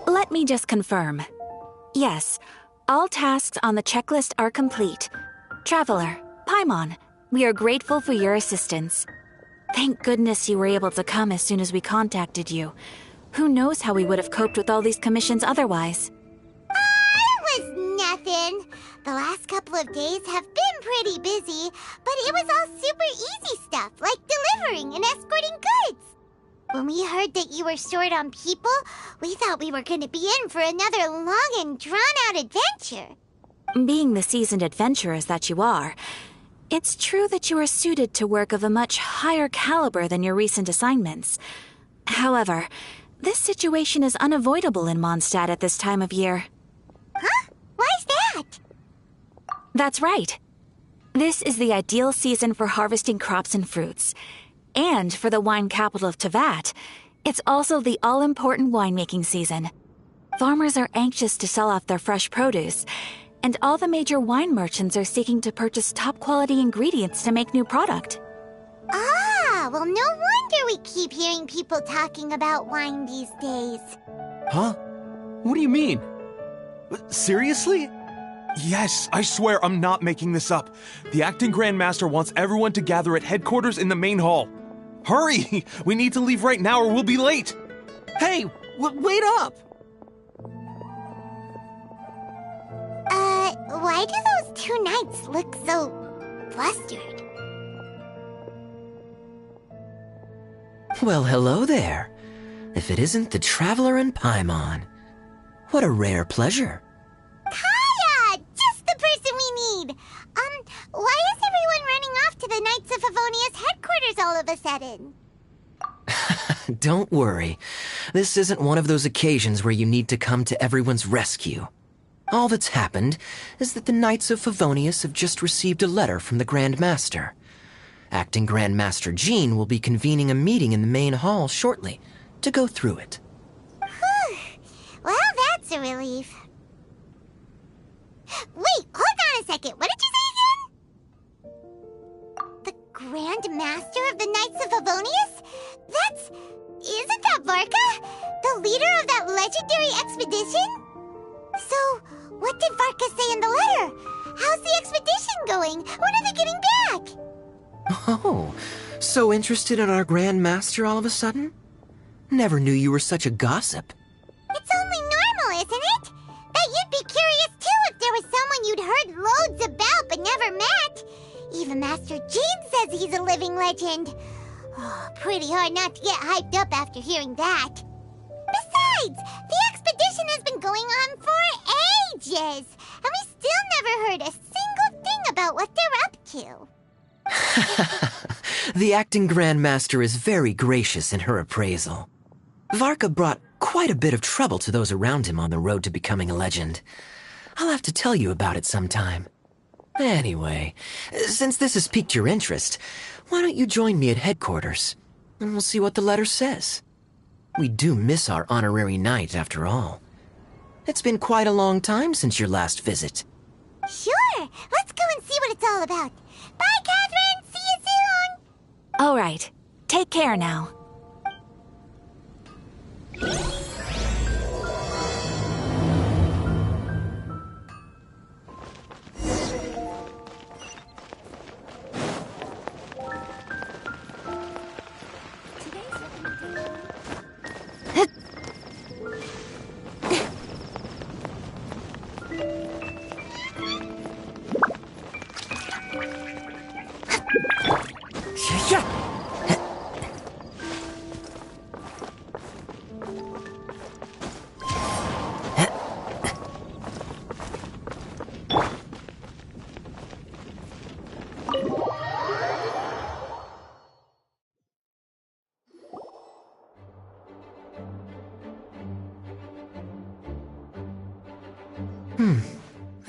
Let me just confirm. Yes, all tasks on the checklist are complete. Traveler, Paimon, we are grateful for your assistance. Thank goodness you were able to come as soon as we contacted you. Who knows how we would have coped with all these commissions otherwise? It was nothing. The last couple of days have been pretty busy, but it was all super easy stuff, like delivering and escorting goods. When we heard that you were short on people, we thought we were going to be in for another long and drawn-out adventure. Being the seasoned adventurers that you are, it's true that you are suited to work of a much higher caliber than your recent assignments. However, this situation is unavoidable in Mondstadt at this time of year. Huh? Why's that? That's right. This is the ideal season for harvesting crops and fruits. And for the wine capital of Teyvat, it's also the all-important winemaking season. Farmers are anxious to sell off their fresh produce, and all the major wine merchants are seeking to purchase top-quality ingredients to make new product. Ah, well, no wonder we keep hearing people talking about wine these days. Huh? What do you mean? Seriously? Yes, I swear I'm not making this up. The acting Grandmaster wants everyone to gather at headquarters in the main hall. Hurry! We need to leave right now or we'll be late! Hey, wait up! Why do those two knights look so flustered? Well, hello there. If it isn't the Traveler and Paimon. What a rare pleasure. Kaya! Just the person we need! Why is everyone running off to the Knights of Favonia's headquarters all of a sudden? Don't worry. This isn't one of those occasions where you need to come to everyone's rescue. All that's happened is that the Knights of Favonius have just received a letter from the Grand Master. Acting Grand Master Jean will be convening a meeting in the main hall shortly to go through it. Whew. Well, that's a relief. Wait, hold on a second. What did you say again? The Grand Master of the Knights of Favonius? Isn't that Varka? The leader of that legendary expedition? So, what did Varka say in the letter? How's the expedition going? When are they getting back? Oh, so interested in our Grand Master all of a sudden? Never knew you were such a gossip. It's only normal, isn't it? That you'd be curious too if there was someone you'd heard loads about but never met. Even Master Jean says he's a living legend. Oh, pretty hard not to get hyped up after hearing that. Besides, the expedition has been going on for ages, and we still never heard a single thing about what they're up to. The acting Grand Master is very gracious in her appraisal. Varka brought quite a bit of trouble to those around him on the road to becoming a legend. I'll have to tell you about it sometime. Anyway, since this has piqued your interest, why don't you join me at headquarters, and we'll see what the letter says. We do miss our honorary knight, after all. It's been quite a long time since your last visit. Sure, let's go and see what it's all about. Bye, Catherine! See you soon! All right. Take care now.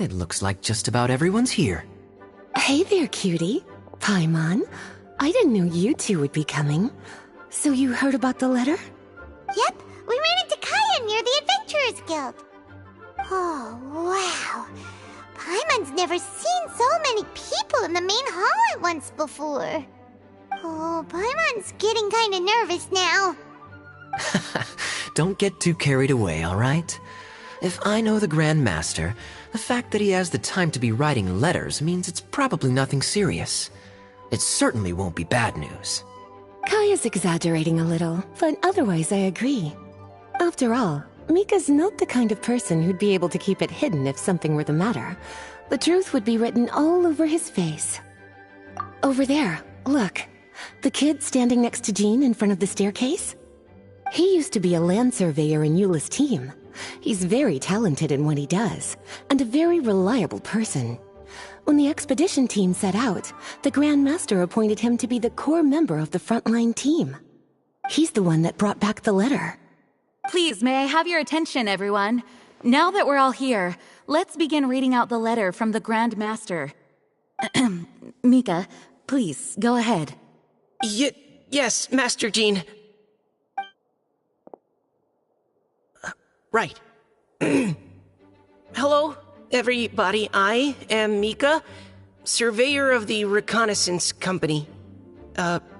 It looks like just about everyone's here. Hey there, cutie. Paimon. I didn't know you two would be coming. So you heard about the letter? Yep, we ran into Kaya near the Adventurers Guild. Oh, wow. Paimon's never seen so many people in the main hall at once before. Oh, Paimon's getting kind of nervous now. Don't get too carried away, all right? If I know the Grand Master, the fact that he has the time to be writing letters means it's probably nothing serious. It certainly won't be bad news. Kaya's exaggerating a little, but otherwise I agree. After all, Mika's not the kind of person who'd be able to keep it hidden if something were the matter. The truth would be written all over his face. Over there, look. The kid standing next to Jean in front of the staircase? He used to be a land surveyor in Eula's team. He's very talented in what he does, and a very reliable person. When the expedition team set out, the Grand Master appointed him to be the core member of the frontline team. He's the one that brought back the letter. Please, may I have your attention, everyone? Now that we're all here, let's begin reading out the letter from the Grand Master. Mika, please, go ahead. Yes, Master Jean. Right. Hello, everybody. I am Mika, surveyor of the Reconnaissance Company.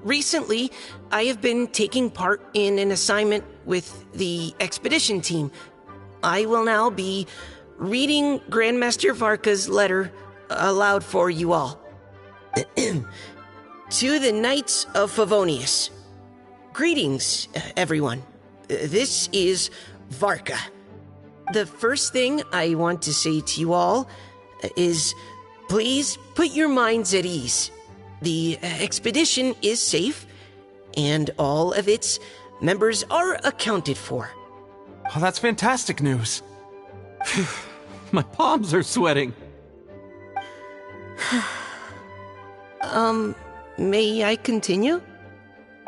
Recently, I have been taking part in an assignment with the expedition team. I will now be reading Grandmaster Varka's letter aloud for you all. To the Knights of Favonius. Greetings, everyone. This is Varka. The first thing I want to say to you all is, please put your minds at ease. The expedition is safe, and all of its members are accounted for. Oh, that's fantastic news. My palms are sweating. May I continue?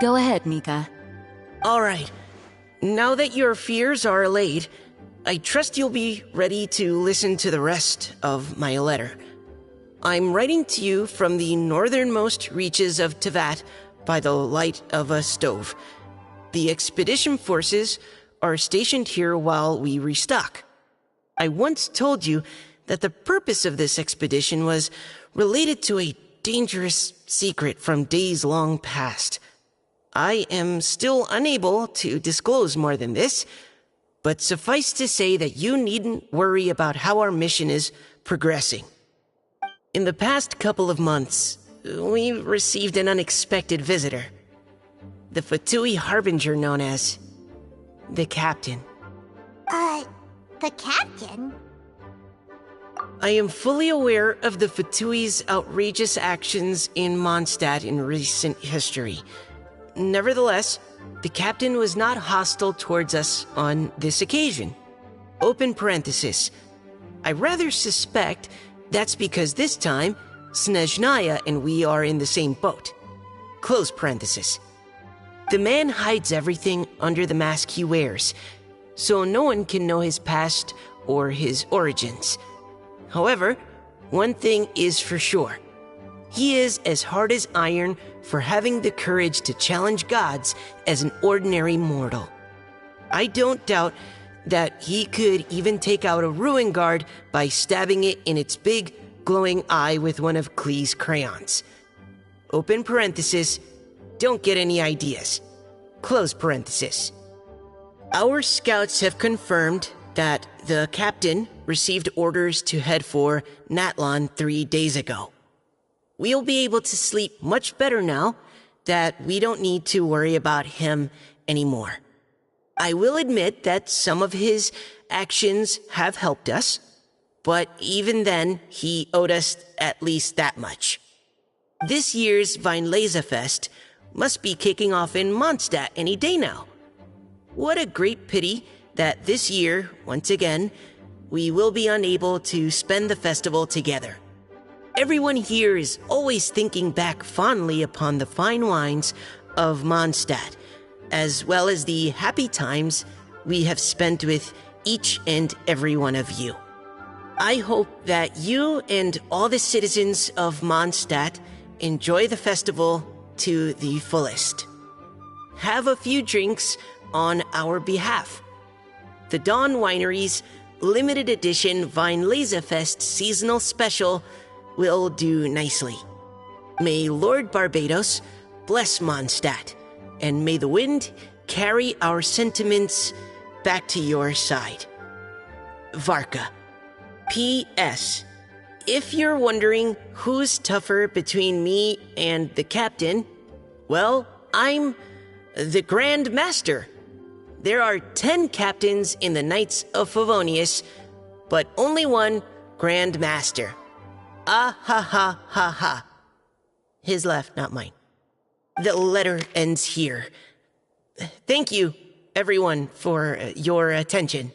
Go ahead, Mika. All right. Now that your fears are allayed, I trust you'll be ready to listen to the rest of my letter. I'm writing to you from the northernmost reaches of Tevat by the light of a stove. The expedition forces are stationed here while we restock. I once told you that the purpose of this expedition was related to a dangerous secret from days long past. I am still unable to disclose more than this, but suffice to say that you needn't worry about how our mission is progressing. In the past couple of months, we received an unexpected visitor. The Fatui Harbinger known as the Captain. The Captain? I am fully aware of the Fatui's outrageous actions in Mondstadt in recent history. Nevertheless, the Captain was not hostile towards us on this occasion. Open parenthesis. I rather suspect that's because this time, Snezhnaya and we are in the same boat. Close parenthesis. The man hides everything under the mask he wears, so no one can know his past or his origins. However, one thing is for sure. He is as hard as iron for having the courage to challenge gods as an ordinary mortal. I don't doubt that he could even take out a ruin guard by stabbing it in its big, glowing eye with one of Klee's crayons. Open parenthesis, don't get any ideas. Close parenthesis. Our scouts have confirmed that the Captain received orders to head for Natlon 3 days ago. We'll be able to sleep much better now that we don't need to worry about him anymore. I will admit that some of his actions have helped us, but even then, he owed us at least that much. This year's Weinlesefest must be kicking off in Mondstadt any day now. What a great pity that this year, once again, we will be unable to spend the festival together. Everyone here is always thinking back fondly upon the fine wines of Mondstadt, as well as the happy times we have spent with each and every one of you. I hope that you and all the citizens of Mondstadt enjoy the festival to the fullest. Have a few drinks on our behalf. The Dawn Winery's limited edition Weinlesefest seasonal special will do nicely. May Lord Barbados bless Mondstadt, and may the wind carry our sentiments back to your side. Varka. P.S. If you're wondering who's tougher between me and the Captain, well, I'm the Grand Master. There are 10 captains in the Knights of Favonius, but only one Grand Master. Ah ha ha ha ha. His left, not mine. The letter ends here. Thank you, everyone, for your attention.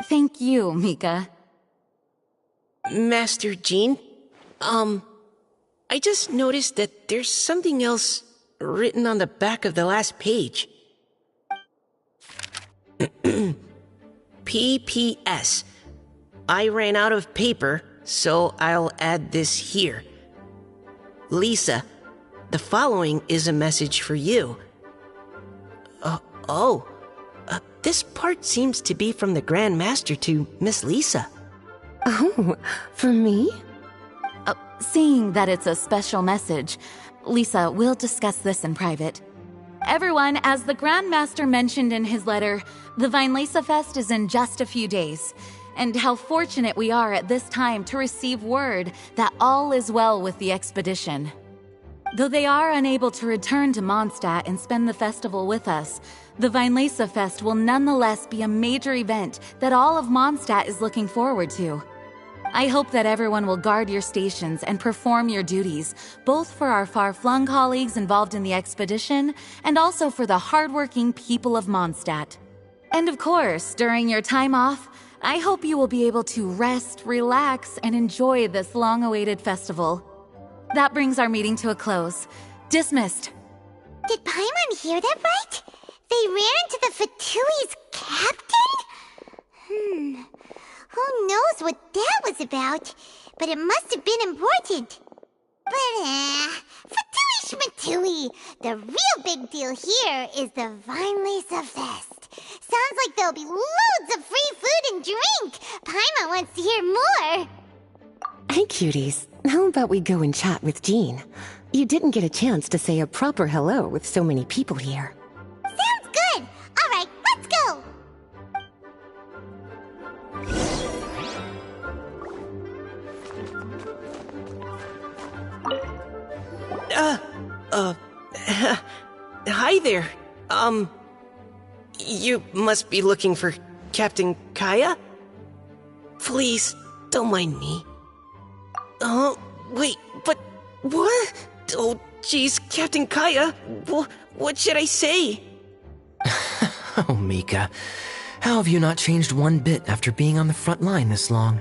Thank you, Mika. Master Jean, I just noticed that there's something else written on the back of the last page. PPS. I ran out of paper, so I'll add this here. Lisa, the following is a message for you. This part seems to be from the Grand Master to Miss Lisa. Oh, for me? Seeing that it's a special message, Lisa, we'll discuss this in private. Everyone, as the Grand Master mentioned in his letter, the Vinelesa Fest is in just a few days. And how fortunate we are at this time to receive word that all is well with the expedition. Though they are unable to return to Mondstadt and spend the festival with us, the Vinelesa Fest will nonetheless be a major event that all of Mondstadt is looking forward to. I hope that everyone will guard your stations and perform your duties, both for our far-flung colleagues involved in the expedition and also for the hardworking people of Mondstadt. And of course, during your time off, I hope you will be able to rest, relax, and enjoy this long-awaited festival. That brings our meeting to a close. Dismissed. Did Paimon hear that right? They ran into the Fatui's captain? Who knows what that was about? But it must have been important. But, Fatui Schmatui, the real big deal here is the Vinelesa Fest. Sounds like there'll be loads of free food and drink. Paimon wants to hear more. Hey, cuties. How about we go and chat with Jean? You didn't get a chance to say a proper hello with so many people here. Sounds good. All right, let's go. Hi there. You must be looking for Captain Kaya? Please, don't mind me. Wait, but what? Oh, jeez, Captain Kaya, what should I say? Oh, Mika, how have you not changed one bit after being on the front line this long?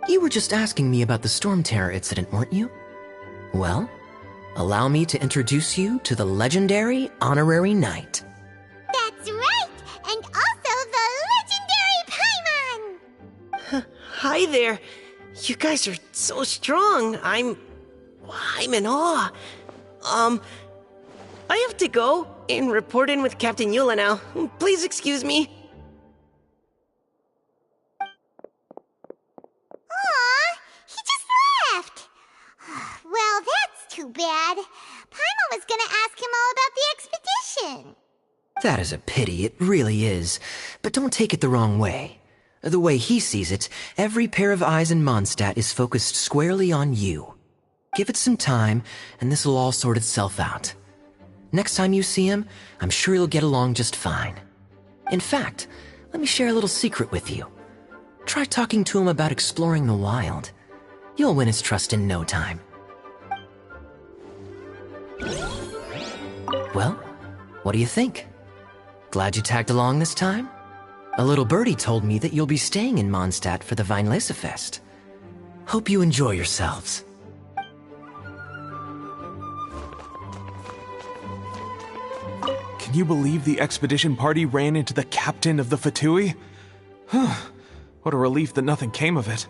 You were just asking me about the Storm Terror incident, weren't you? Well, allow me to introduce you to the legendary Honorary Knight. That's right, and also the legendary Paimon. Hi there. You guys are so strong. I'm in awe. I have to go and report in with Captain Eula now. Please excuse me. Aw, he just left. Well, that's too bad. Paimon was gonna ask him all about the expedition. That is a pity, it really is. But don't take it the wrong way. The way he sees it, every pair of eyes in Mondstadt is focused squarely on you. Give it some time, and this will all sort itself out. Next time you see him, I'm sure you'll get along just fine. In fact, let me share a little secret with you. Try talking to him about exploring the wild. You'll win his trust in no time. Well, what do you think? Glad you tagged along this time? A little birdie told me that you'll be staying in Mondstadt for the Vinelesa Fest. Hope you enjoy yourselves. Can you believe the expedition party ran into the captain of the Fatui? What a relief that nothing came of it.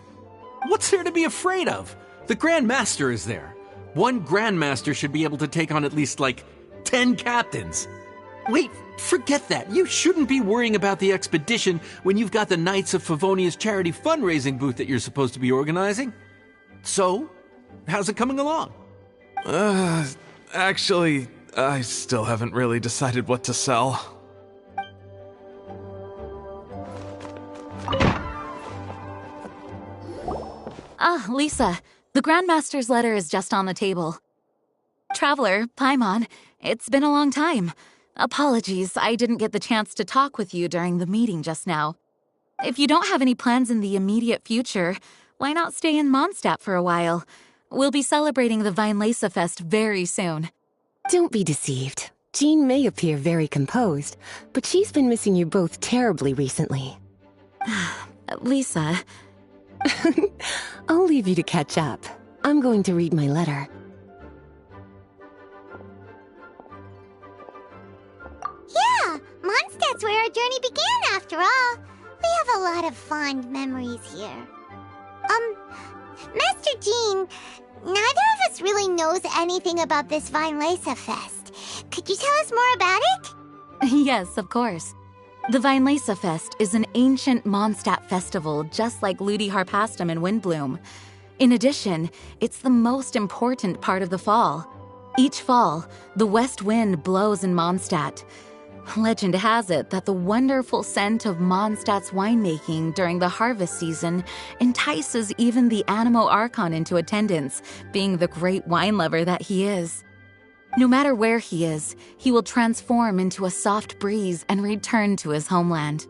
What's there to be afraid of? The Grand Master is there. One Grand Master should be able to take on at least, 10 captains. Wait, forget that. You shouldn't be worrying about the expedition when you've got the Knights of Favonia's charity fundraising booth that you're supposed to be organizing. So, how's it coming along? Actually, I still haven't really decided what to sell. Ah, Lisa, the Grandmaster's letter is just on the table. Traveler, Paimon, it's been a long time. Apologies, I didn't get the chance to talk with you during the meeting just now. If you don't have any plans in the immediate future, why not stay in Mondstadt for a while? We'll be celebrating the Weinlese Fest very soon. Don't be deceived. Jean may appear very composed, but she's been missing you both terribly recently. Lisa, I'll leave you to catch up. I'm going to read my letter. Yeah, Mondstadt's where our journey began after all. We have a lot of fond memories here. Master Jean, neither of us really knows anything about this Weinlese Fest. Could you tell us more about it? yes, of course. The Weinlese Fest is an ancient Mondstadt festival just like Ludi Harpastum and Windbloom. In addition, it's the most important part of the fall. Each fall, the west wind blows in Mondstadt. Legend has it that the wonderful scent of Mondstadt's winemaking during the harvest season entices even the Animo Archon into attendance, being the great wine lover that he is. No matter where he is, he will transform into a soft breeze and return to his homeland.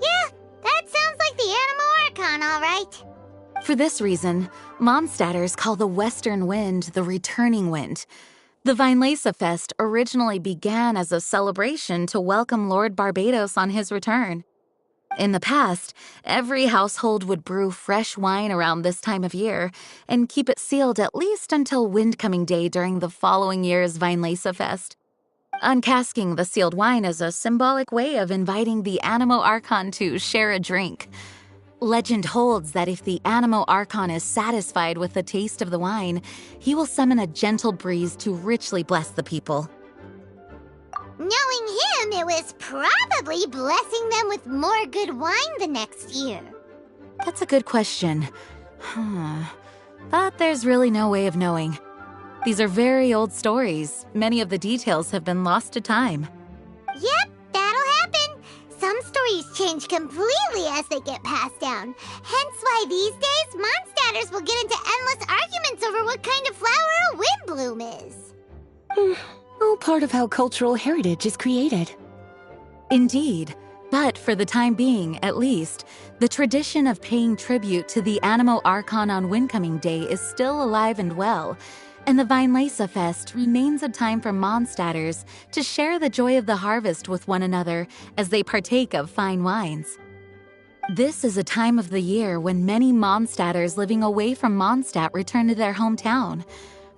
Yeah, that sounds like the Animo Archon, all right. For this reason, Mondstadters call the western wind the returning wind. The Weinlese Fest originally began as a celebration to welcome Lord Barbados on his return. In the past, every household would brew fresh wine around this time of year and keep it sealed at least until Windcoming Day during the following year's Weinlese Fest. Uncasking the sealed wine is a symbolic way of inviting the Animo Archon to share a drink. Legend holds that if the Animo Archon is satisfied with the taste of the wine, he will summon a gentle breeze to richly bless the people. Knowing him, it was probably blessing them with more good wine the next year. That's a good question. But there's really no way of knowing. These are very old stories. Many of the details have been lost to time. Yep, that'll happen. Some stories change completely as they get passed down. Hence why these days, Mondstadters will get into endless arguments over what kind of flower a windbloom is. All part of how cultural heritage is created. Indeed. But for the time being, at least, the tradition of paying tribute to the Animo Archon on Windcoming Day is still alive and well, and the Weinlese Fest remains a time for Mondstadters to share the joy of the harvest with one another as they partake of fine wines. This is a time of the year when many Mondstadters living away from Mondstadt return to their hometown.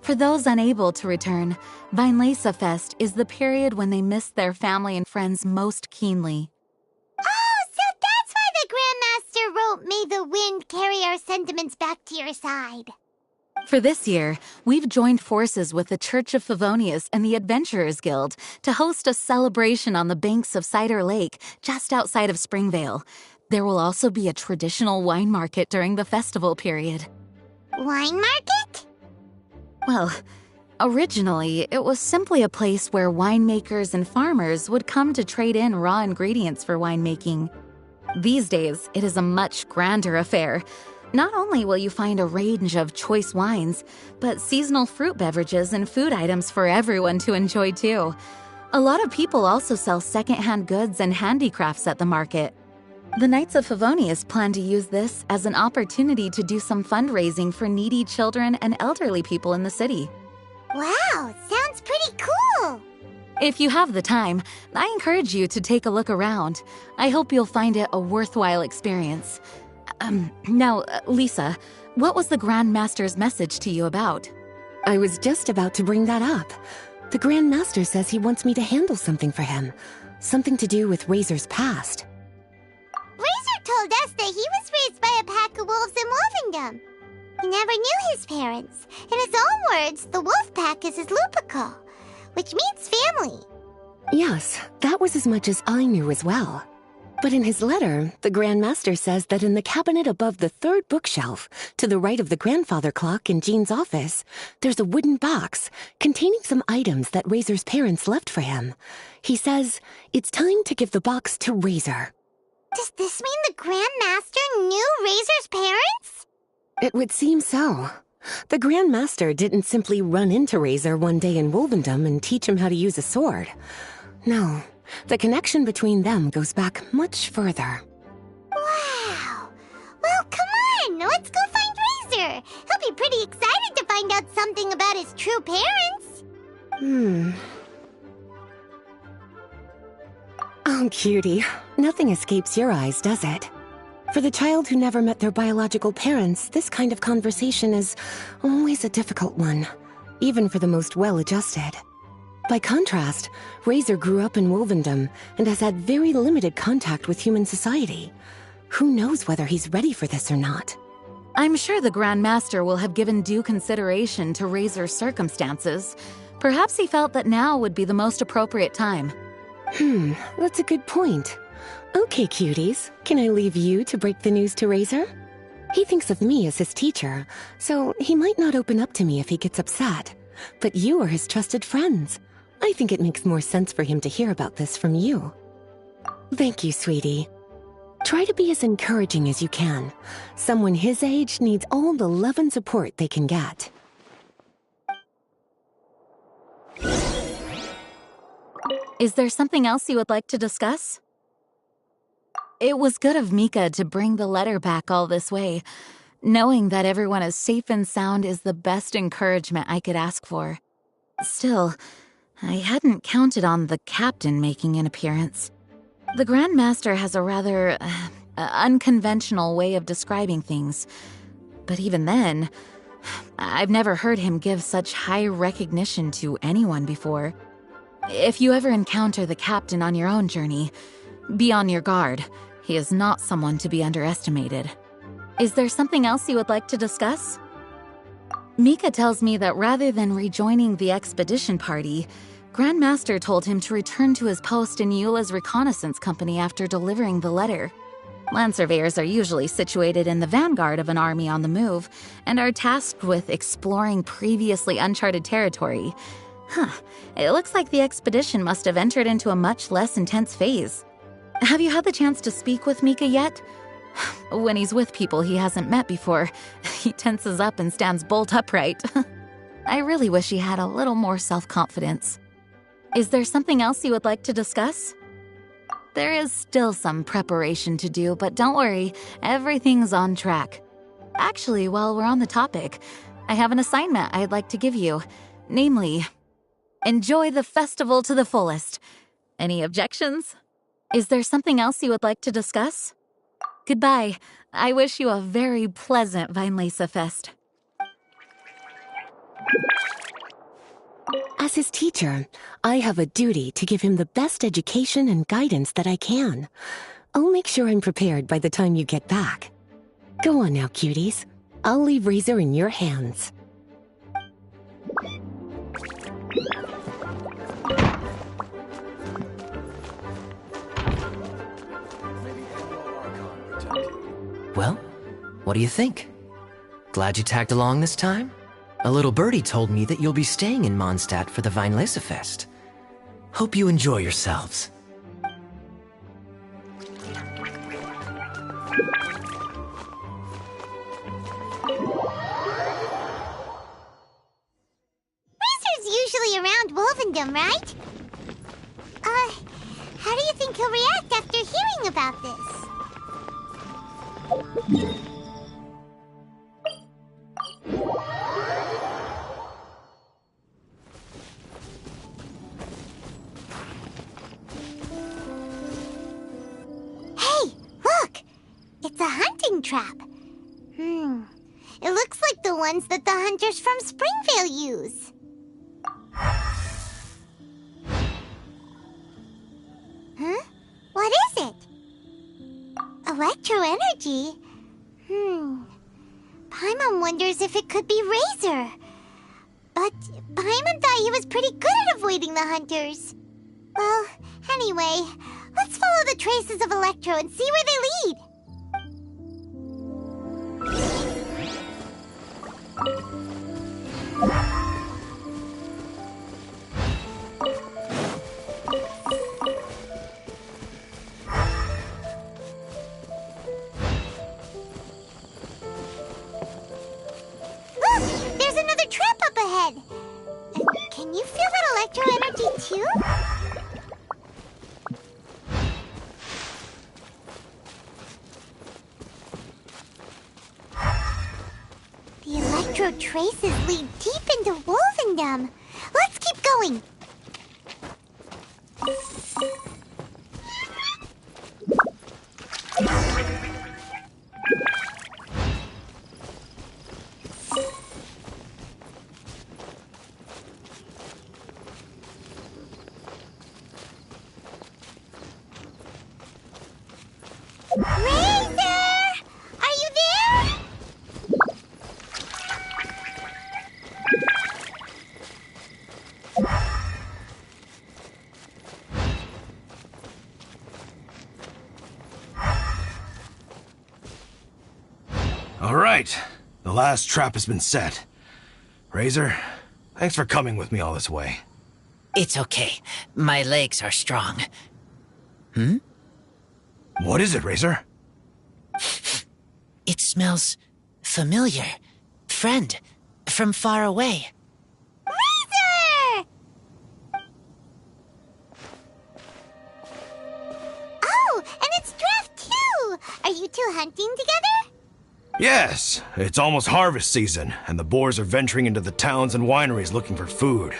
For those unable to return, Weinlese Fest is the period when they miss their family and friends most keenly. Oh, so that's why the Grandmaster wrote, "May the wind carry our sentiments back to your side." For this year, we've joined forces with the Church of Favonius and the Adventurers Guild to host a celebration on the banks of Cider Lake, just outside of Springvale. There will also be a traditional wine market during the festival period. Wine market? Well, originally, it was simply a place where winemakers and farmers would come to trade in raw ingredients for winemaking. These days, it is a much grander affair. Not only will you find a range of choice wines, but seasonal fruit beverages and food items for everyone to enjoy too. A lot of people also sell secondhand goods and handicrafts at the market. The Knights of Favonius plan to use this as an opportunity to do some fundraising for needy children and elderly people in the city. Wow, sounds pretty cool. If you have the time, I encourage you to take a look around. I hope you'll find it a worthwhile experience. Now, Lisa, what was the Grand Master's message to you about? I was just about to bring that up. The Grand Master says he wants me to handle something for him. Something to do with Razor's past. Razor told us that he was raised by a pack of wolves in Wolvendom. He never knew his parents. In his own words, the wolf pack is his lupical, which means family. Yes, that was as much as I knew as well. But in his letter, the Grand Master says that in the cabinet above the third bookshelf, to the right of the grandfather clock in Jean's office, there's a wooden box containing some items that Razor's parents left for him. He says it's time to give the box to Razor. Does this mean the Grand Master knew Razor's parents? It would seem so. The Grand Master didn't simply run into Razor one day in Wolvendom and teach him how to use a sword. No. The connection between them goes back much further. Wow! Well, come out something about his true parents. Oh, cutie. Nothing escapes your eyes, does it? For the child who never met their biological parents, this kind of conversation is always a difficult one, even for the most well-adjusted. By contrast, Razor grew up in Wolvendom and has had very limited contact with human society. Who knows whether he's ready for this or not? I'm sure the Grand Master will have given due consideration to Razor's circumstances. Perhaps he felt that now would be the most appropriate time. That's a good point. Okay, cuties, can I leave you to break the news to Razor? He thinks of me as his teacher, so he might not open up to me if he gets upset. But you are his trusted friends. I think it makes more sense for him to hear about this from you. Thank you, sweetie. Try to be as encouraging as you can. Someone his age needs all the love and support they can get. Is there something else you would like to discuss? It was good of Mika to bring the letter back all this way. Knowing that everyone is safe and sound is the best encouragement I could ask for. Still, I hadn't counted on the captain making an appearance. The Grand Master has a rather unconventional way of describing things. But even then, I've never heard him give such high recognition to anyone before. If you ever encounter the captain on your own journey, be on your guard. He is not someone to be underestimated. Is there something else you would like to discuss? Mika tells me that rather than rejoining the expedition party, Grand Master told him to return to his post in Eula's reconnaissance company after delivering the letter. Land surveyors are usually situated in the vanguard of an army on the move and are tasked with exploring previously uncharted territory. It looks like the expedition must have entered into a much less intense phase. Have you had the chance to speak with Mika yet? When he's with people he hasn't met before, he tenses up and stands bolt upright. I really wish he had a little more self-confidence. Is there something else you would like to discuss? There is still some preparation to do, but don't worry, everything's on track. Actually, while we're on the topic, I have an assignment I'd like to give you. Namely, enjoy the festival to the fullest. Any objections? Is there something else you would like to discuss? Goodbye. I wish you a very pleasant Vinelesa Fest. As his teacher, I have a duty to give him the best education and guidance that I can. I'll make sure I'm prepared by the time you get back. Go on now, cuties. I'll leave Razor in your hands. Well, what do you think? Glad you tagged along this time? A little birdie told me that you'll be staying in Mondstadt for the Vinelesa Fest. Hope you enjoy yourselves. Razor's usually around Wolvendom, right? How do you think he'll react after hearing about this? Hey, look! It's a hunting trap. It looks like the ones that the hunters from Springvale use. Huh? What is it? Electro energy? Paimon wonders if it could be Razor. But Paimon thought he was pretty good at avoiding the hunters. Well, anyway, let's follow the traces of Electro and see where they lead. Look! There's another trap up ahead! Can you feel that electro energy too? The electro electro traces lead deep into Wolvendom. Let's keep going. Razor! Are you there? All right, the last trap has been set. Razor, thanks for coming with me all this way. It's okay. My legs are strong. What is it, Razor? It smells familiar. Friend, from far away. Razor! Oh, and it's Draft too! Are you two hunting together? Yes, it's almost harvest season, and the boars are venturing into the towns and wineries looking for food.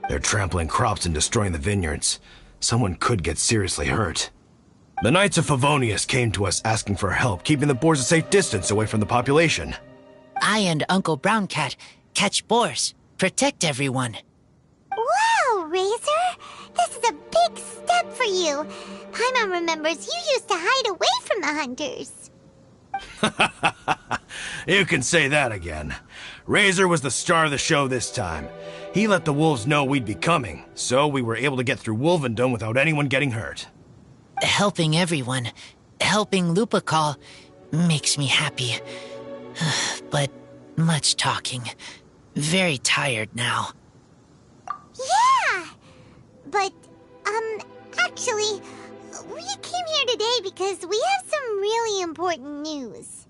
They're trampling crops and destroying the vineyards. Someone could get seriously hurt. The Knights of Favonius came to us asking for help keeping the boars a safe distance away from the population. I and Uncle Brown Cat catch boars, protect everyone. Wow, Razor! This is a big step for you. Paimon remembers you used to hide away from the hunters. You can say that again. Razor was the star of the show this time. He let the wolves know we'd be coming, so we were able to get through Wolvendom without anyone getting hurt. Helping everyone, helping Lupical, makes me happy. But much talking. Very tired now. Yeah! But, actually, we came here today because we have some really important news.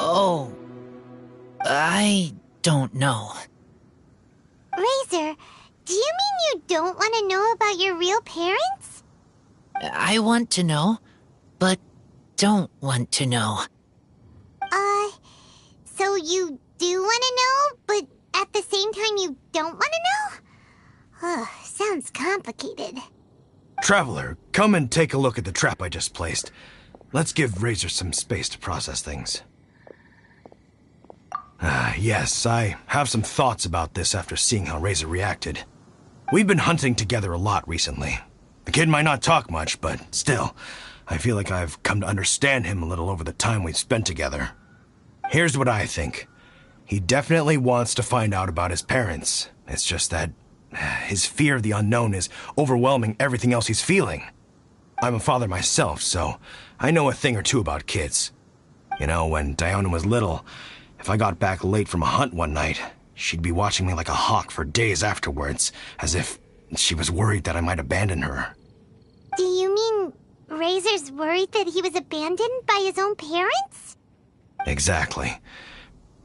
Oh, I don't know. Razor, do you mean you don't want to know about your real parents? I want to know, but don't want to know. So you do want to know, but at the same time you don't want to know? Sounds complicated. Traveler, come and take a look at the trap I just placed. Let's give Razor some space to process things. Yes, I have some thoughts about this after seeing how Razor reacted. We've been hunting together a lot recently. The kid might not talk much, but still, I feel like I've come to understand him a little over the time we've spent together. Here's what I think. He definitely wants to find out about his parents. It's just that his fear of the unknown is overwhelming everything else he's feeling. I'm a father myself, so I know a thing or two about kids. You know, when Diona was little, if I got back late from a hunt one night, she'd be watching me like a hawk for days afterwards, as if she was worried that I might abandon her. Do you mean Razor's worried that he was abandoned by his own parents? Exactly.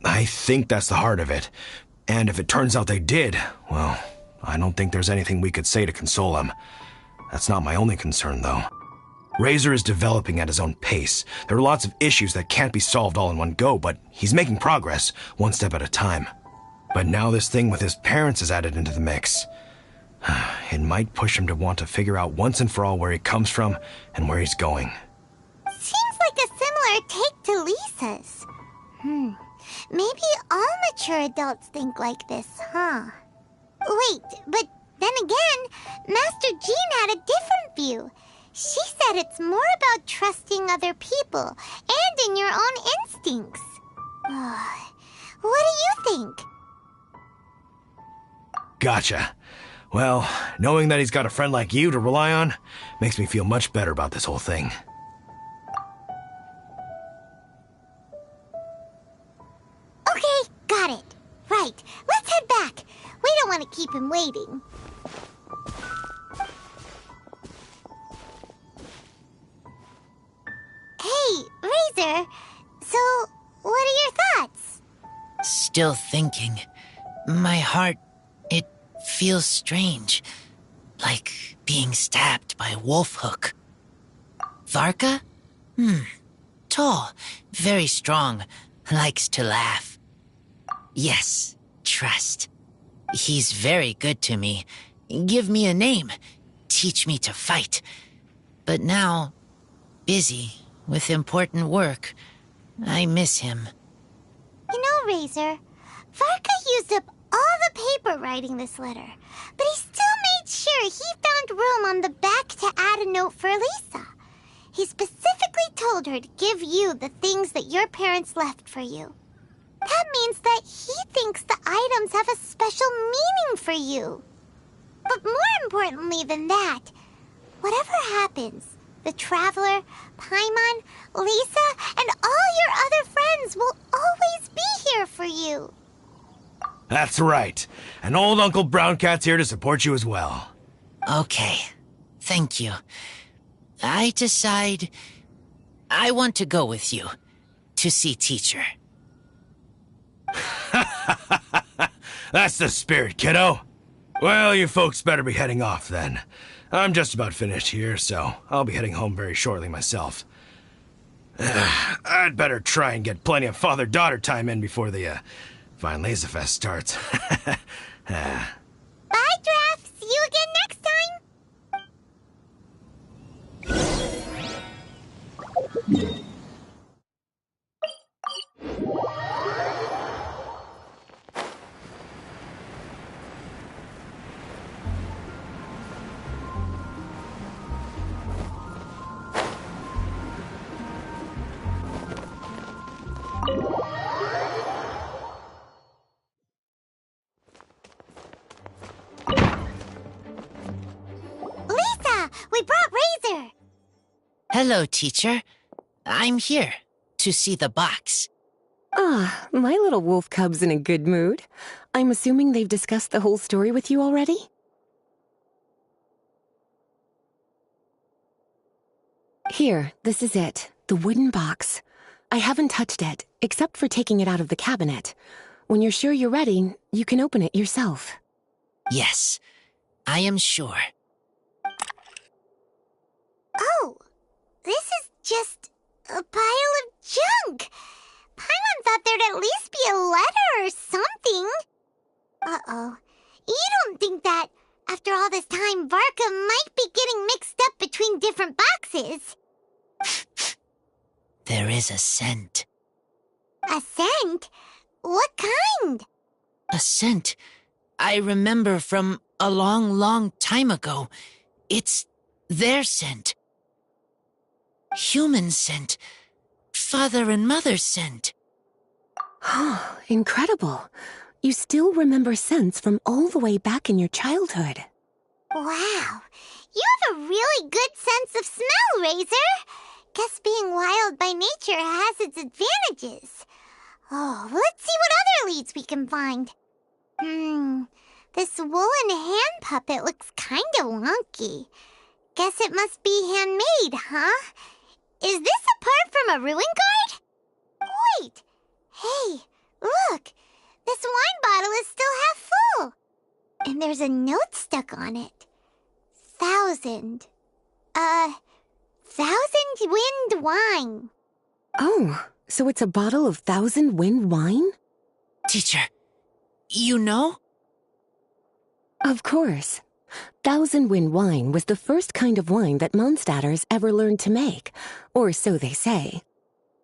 I think that's the heart of it. And if it turns out they did, well, I don't think there's anything we could say to console him. That's not my only concern, though. Razor is developing at his own pace. There are lots of issues that can't be solved all in one go, but he's making progress, one step at a time. But now this thing with his parents is added into the mix. It might push him to want to figure out once and for all where he comes from and where he's going. Seems like a similar take to Lisa's. Maybe all mature adults think like this, huh? Wait, but then again, Master Jean had a different view. She said it's more about trusting other people and in your own instincts. What do you think? Gotcha. Well, knowing that he's got a friend like you to rely on makes me feel much better about this whole thing. Okay, got it. Right, let's head back. We don't want to keep him waiting. Hey, Razor. So, what are your thoughts? Still thinking. My heart, it feels strange. Like being stabbed by a wolf hook. Varka? Tall, very strong, likes to laugh. Yes, trust. He's very good to me. Give me a name. Teach me to fight. But now, busy with important work. I miss him. You know, Razor, Varka used up all the paper writing this letter, but he still made sure he found room on the back to add a note for Lisa. He specifically told her to give you the things that your parents left for you. That means that he thinks the items have a special meaning for you. But more importantly than that, whatever happens, the Traveler, Paimon, Lisa, and all your other friends will always be here for you. That's right. And old Uncle Brown Cat's here to support you as well. Okay, thank you. I decide I want to go with you to see teacher. That's the spirit, kiddo. Well, you folks better be heading off then. I'm just about finished here, so I'll be heading home very shortly myself. I'd better try and get plenty of father-daughter time in before the Fine Laser Fest starts. Bye, Draft. See you again next time. Lisa, we brought Razor. Hello, teacher. I'm here to see the box. Ah, my little wolf cub's in a good mood. I'm assuming they've discussed the whole story with you already? Here, this is it. The wooden box. I haven't touched it, except for taking it out of the cabinet. When you're sure you're ready, you can open it yourself. Yes, I am sure. Oh, this is just a pile of junk. Paimon thought there'd at least be a letter or something. Uh-oh. You don't think that, after all this time, Varka might be getting mixed up between different boxes? There is a scent. A scent? What kind? A scent I remember from a long, long time ago. It's their scent. Human scent. Father and mother scent. Oh, incredible. You still remember scents from all the way back in your childhood. Wow. You have a really good sense of smell, Razor. Guess being wild by nature has its advantages. Oh, let's see what other leads we can find. This woolen hand puppet looks kinda wonky. Guess it must be handmade, huh? Is this a part from a ruin guard? Wait! Hey, look! This wine bottle is still half full. And there's a note stuck on it. 1,000 wind wine. Oh, so it's a bottle of 1,000 wind wine? Teacher, you know? Of course. 1,000 wind wine was the first kind of wine that Mondstadters ever learned to make, or so they say.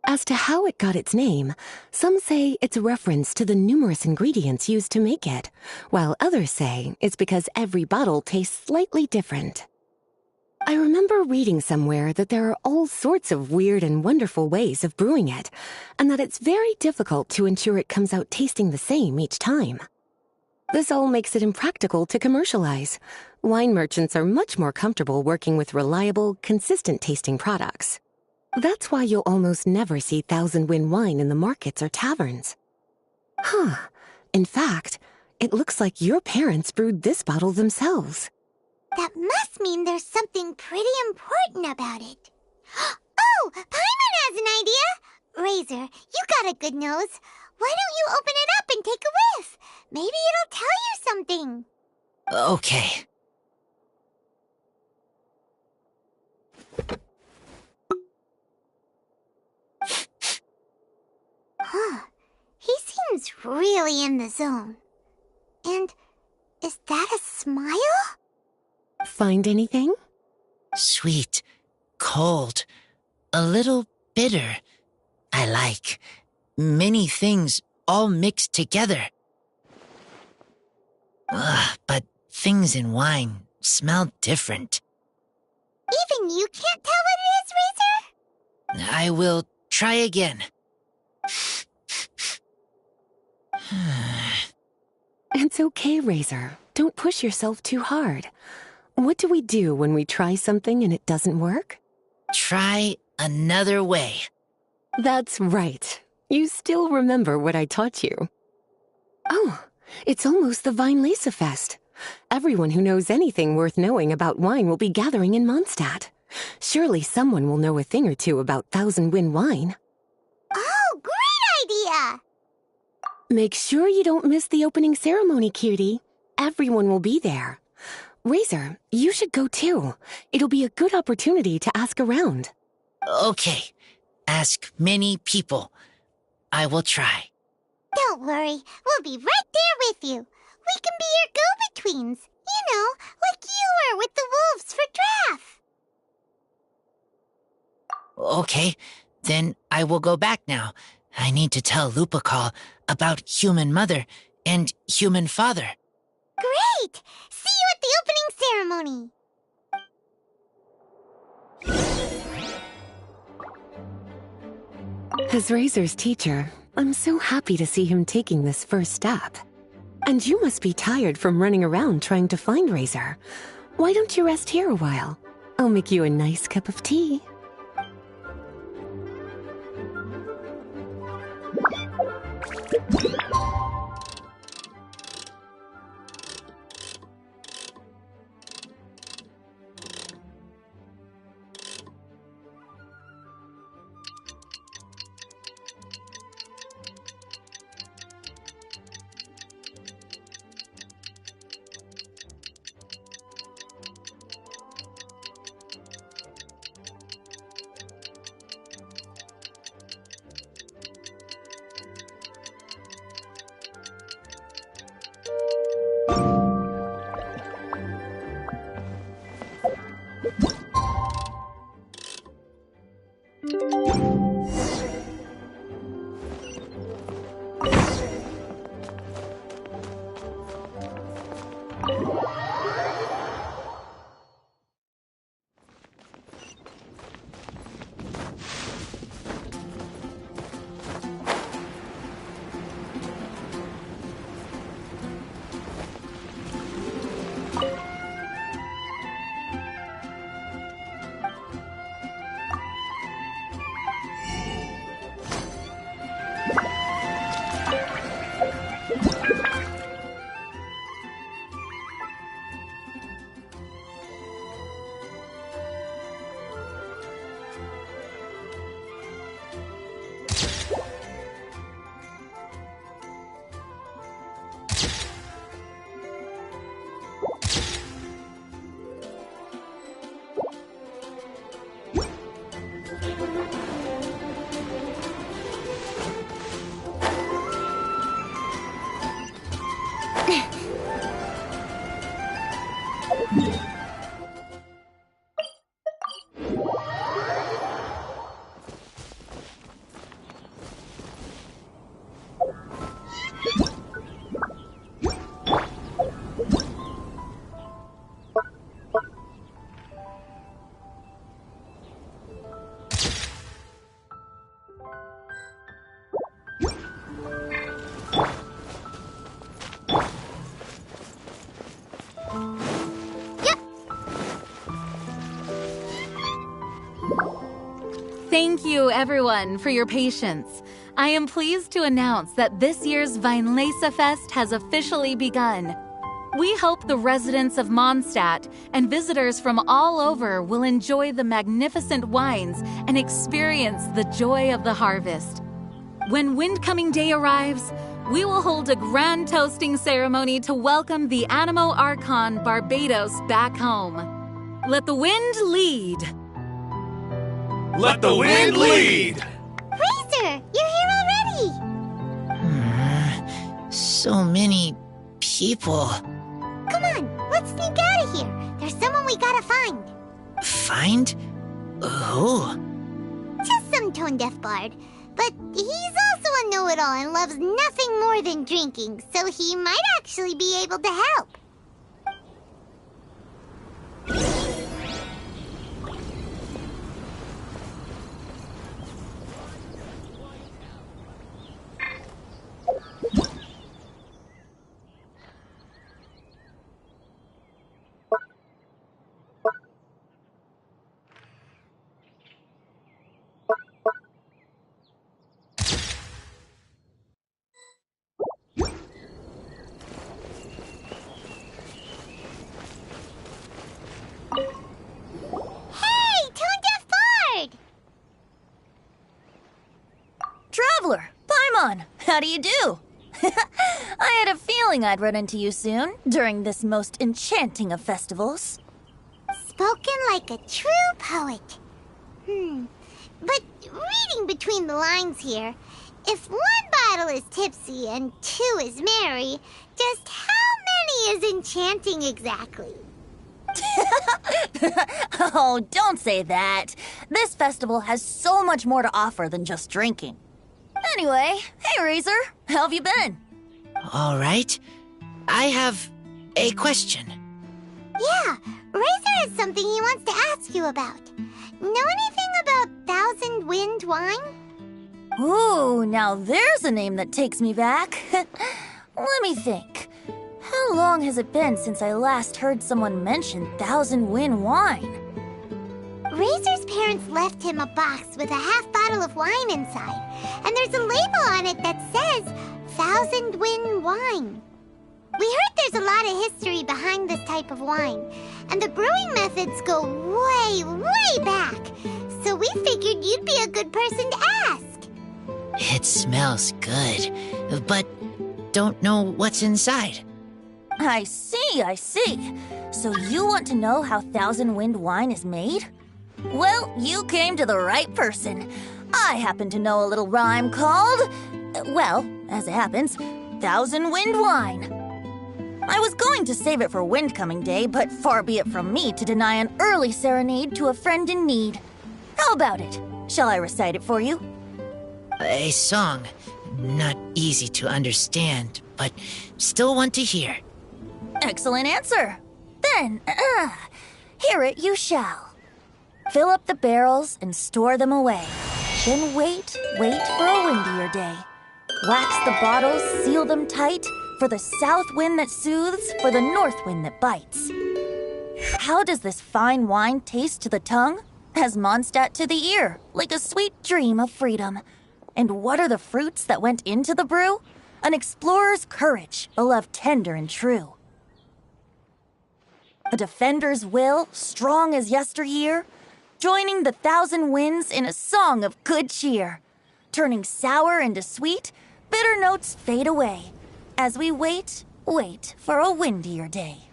As to how it got its name, some say it's a reference to the numerous ingredients used to make it, while others say it's because every bottle tastes slightly different. I remember reading somewhere that there are all sorts of weird and wonderful ways of brewing it, and that it's very difficult to ensure it comes out tasting the same each time. This all makes it impractical to commercialize. Wine merchants are much more comfortable working with reliable, consistent-tasting products. That's why you'll almost never see 1,000 wind wine in the markets or taverns. Huh. In fact, it looks like your parents brewed this bottle themselves. That must mean there's something pretty important about it. Oh, Paimon has an idea! Razor, you got a good nose. Why don't you open it up and take a whiff? Maybe it'll tell you something. Okay. Huh. He seems really in the zone. And is that a smile? Find anything? Sweet, cold, a little bitter. I like many things all mixed together. But things in wine smell different. Even you can't tell what it is, Razor? I will try again. It's okay, Razor. Don't push yourself too hard. What do we do when we try something and it doesn't work? Try another way. That's right. You still remember what I taught you. Oh, it's almost the Weinlese Fest. Everyone who knows anything worth knowing about wine will be gathering in Mondstadt. Surely someone will know a thing or two about Thousand Wind wine. Oh, great idea! Make sure you don't miss the opening ceremony, cutie. Everyone will be there. Razor, you should go too. It'll be a good opportunity to ask around. Okay, ask many people. I will try. Don't worry, we'll be right there with you. We can be your go-betweens. You know, like you were with the wolves for Draff. Okay, then I will go back now. I need to tell Lupacol about Human Mother and Human Father. Great! See you at the opening ceremony. As Razor's teacher, I'm so happy to see him taking this first step. And you must be tired from running around trying to find Razor. Why don't you rest here a while? I'll make you a nice cup of tea. Thank you, everyone, for your patience. I am pleased to announce that this year's Weinlese Fest has officially begun. We hope the residents of Mondstadt and visitors from all over will enjoy the magnificent wines and experience the joy of the harvest. When Windcoming Day arrives, we will hold a grand toasting ceremony to welcome the Animo Archon Barbados back home. Let the wind lead! Let the wind lead! Razor, you're here already! So many people. Come on, let's sneak out of here. There's someone we gotta find. Find? Who? Just some tone-deaf bard. But he's also a know-it-all and loves nothing more than drinking, so he might actually be able to help. Traveler, Paimon, how do you do? I had a feeling I'd run into you soon, during this most enchanting of festivals. Spoken like a true poet. But reading between the lines here, if one bottle is tipsy and two is merry, just how many is enchanting exactly? Oh, don't say that. This festival has so much more to offer than just drinking. Anyway, hey Razor, how have you been? All right. I have a question. Yeah, Razor has something he wants to ask you about. Know anything about Thousand Wind Wine? Ooh, now there's a name that takes me back. Let me think. How long has it been since I last heard someone mention Thousand Wind Wine? Razor's parents left him a box with a half bottle of wine inside, and there's a label on it that says Thousand Wind Wine. We heard there's a lot of history behind this type of wine, and the brewing methods go way, way back, so we figured you'd be a good person to ask. It smells good, but don't know what's inside. I see. So you want to know how Thousand Wind Wine is made? Well, you came to the right person. I happen to know a little rhyme called, well, as it happens, Thousand Wind Wine. I was going to save it for Windcoming Day, but far be it from me to deny an early serenade to a friend in need. How about it? Shall I recite it for you? A song. Not easy to understand, but still want to hear. Excellent answer. Then, hear it you shall. Fill up the barrels and store them away. Then wait for a windier day. Wax the bottles, seal them tight, for the south wind that soothes, for the north wind that bites. How does this fine wine taste to the tongue? As Mondstadt to the ear, like a sweet dream of freedom. And what are the fruits that went into the brew? An explorer's courage, a love tender and true. A defender's will, strong as yesteryear, joining the thousand winds in a song of good cheer. Turning sour into sweet, bitter notes fade away, as we wait for a windier day.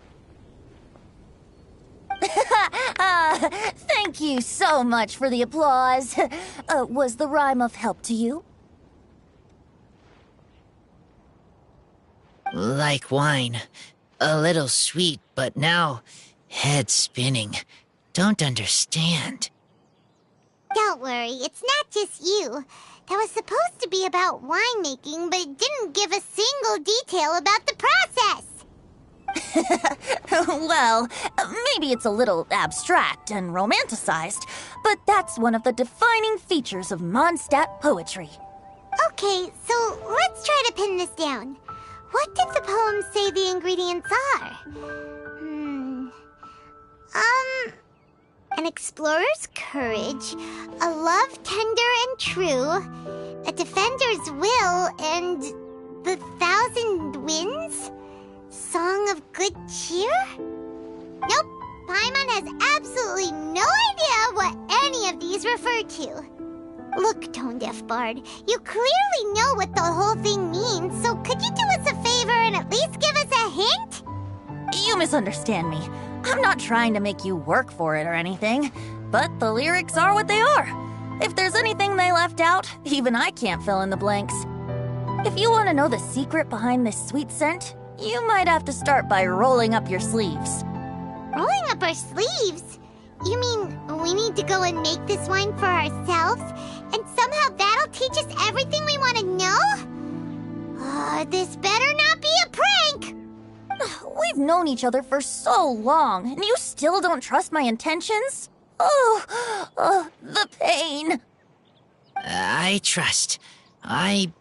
Thank you so much for the applause. Was the rhyme of help to you? Like wine. A little sweet, but now head spinning. Don't understand. Don't worry, it's not just you. That was supposed to be about winemaking, but it didn't give a single detail about the process. Well, maybe it's a little abstract and romanticized, but that's one of the defining features of Mondstadt poetry. Okay, so let's try to pin this down. What did the poem say the ingredients are? An explorer's courage, a love tender and true, a defender's will, and the thousand winds? Song of good cheer? Nope, Paimon has absolutely no idea what any of these refer to. Look, Tone-Deaf Bard, you clearly know what the whole thing means, so could you do us a favor and at least give us a hint? You misunderstand me. I'm not trying to make you work for it or anything, but the lyrics are what they are. If there's anything they left out, even I can't fill in the blanks. If you want to know the secret behind this sweet scent, you might have to start by rolling up your sleeves. Rolling up our sleeves? You mean we need to go and make this wine for ourselves? And somehow that'll teach us everything we want to know? This better not be a prank! We've known each other for so long, and you still don't trust my intentions? Oh, the pain. I trust. I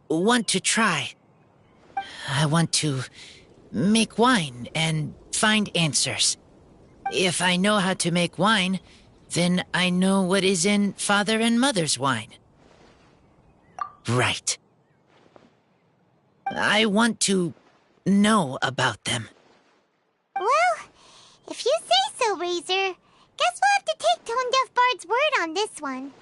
want to try. I want to make wine and find answers. If I know how to make wine, then I know what is in Father and Mother's wine. Right. I want to know about them. Well, if you say so, Razor, guess we'll have to take Tone Deaf Bard's word on this one.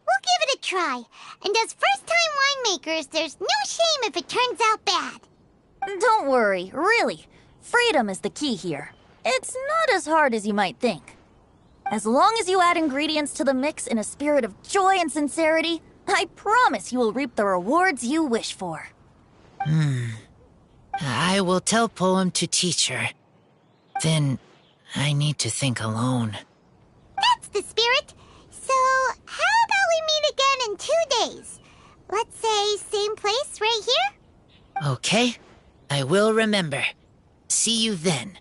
We'll give it a try, and as first-time winemakers, there's no shame if it turns out bad. Don't worry, really. Freedom is the key here. It's not as hard as you might think. As long as you add ingredients to the mix in a spirit of joy and sincerity, I promise you will reap the rewards you wish for. I will tell Poem to teach her. Then I need to think alone. That's the spirit. So, how about we meet again in 2 days? Let's say same place right here? Okay, I will remember. See you then.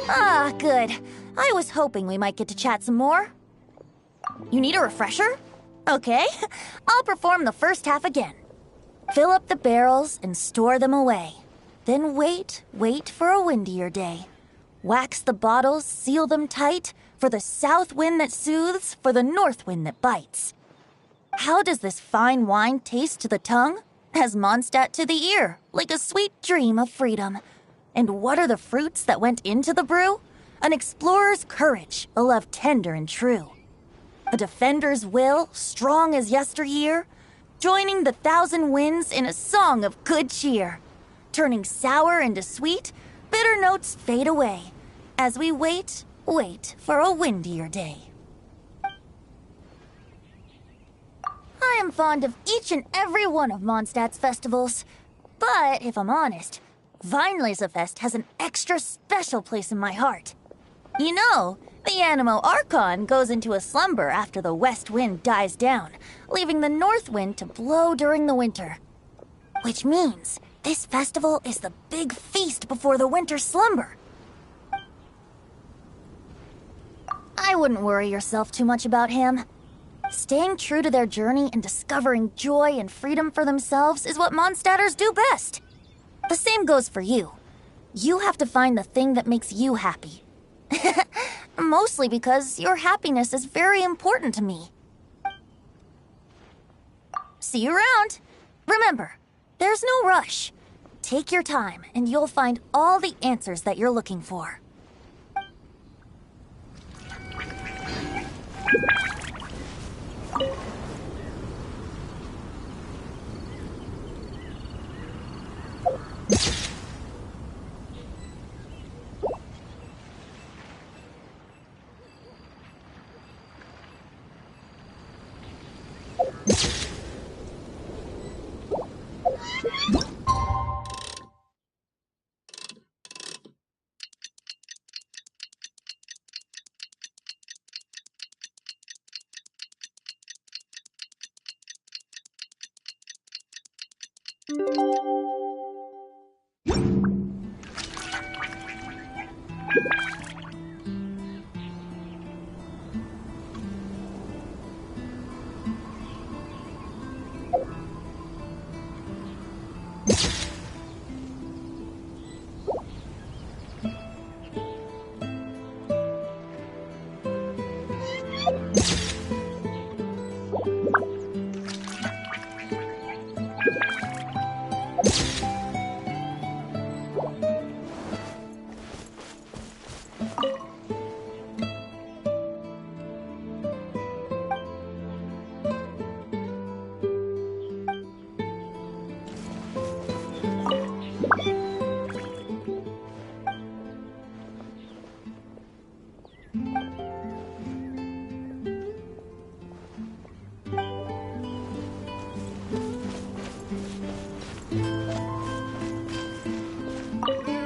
Ah, good. I was hoping we might get to chat some more. You need a refresher? Okay, I'll perform the first half again. Fill up the barrels and store them away. Then wait for a windier day. Wax the bottles, seal them tight, for the south wind that soothes, for the north wind that bites. How does this fine wine taste to the tongue? As Mondstadt to the ear, like a sweet dream of freedom. And what are the fruits that went into the brew? An explorer's courage, a love tender and true. A defender's will, strong as yesteryear, joining the thousand winds in a song of good cheer. Turning sour into sweet, bitter notes fade away, as we wait for a windier day. I am fond of each and every one of Mondstadt's festivals, but if I'm honest, Weinlesefest has an extra special place in my heart. You know, the Animo Archon goes into a slumber after the west wind dies down, leaving the north wind to blow during the winter. Which means this festival is the big feast before the winter slumber. I wouldn't worry yourself too much about him. Staying true to their journey and discovering joy and freedom for themselves is what Mondstadters do best. The same goes for you. You have to find the thing that makes you happy. Mostly because your happiness is very important to me. See you around. Remember, there's no rush. Take your time and you'll find all the answers that you're looking for. Clear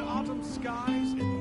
autumn skies and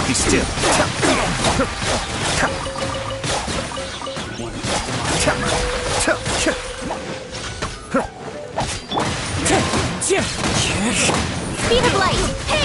Be still. Speed of light!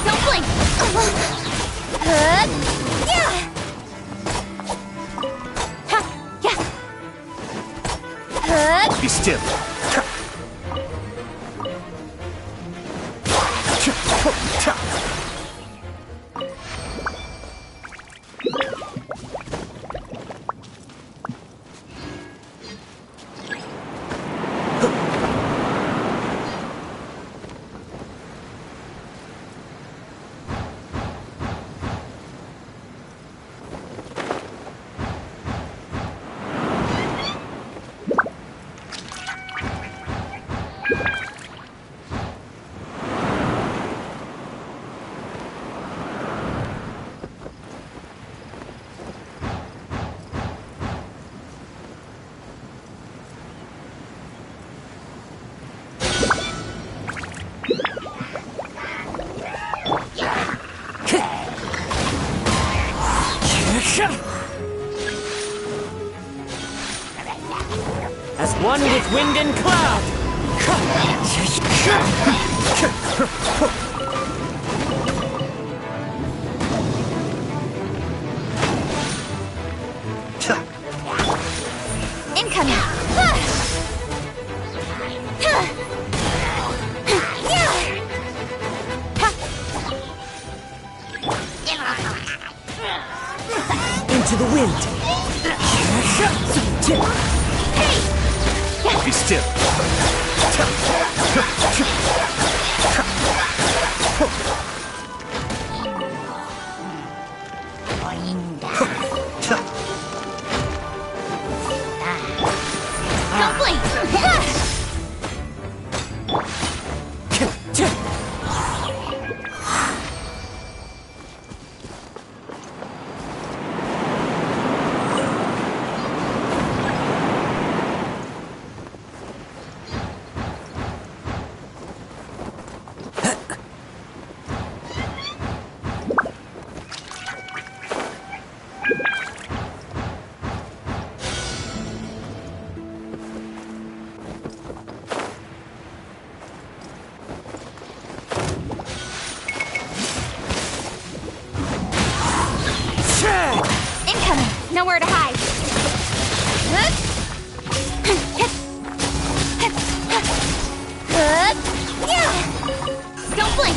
Don't blink! Be still. As one with wind and cloud! Incoming! Into the wind! Be still. Don't blink! Incoming! Nowhere to hide! Don't blink!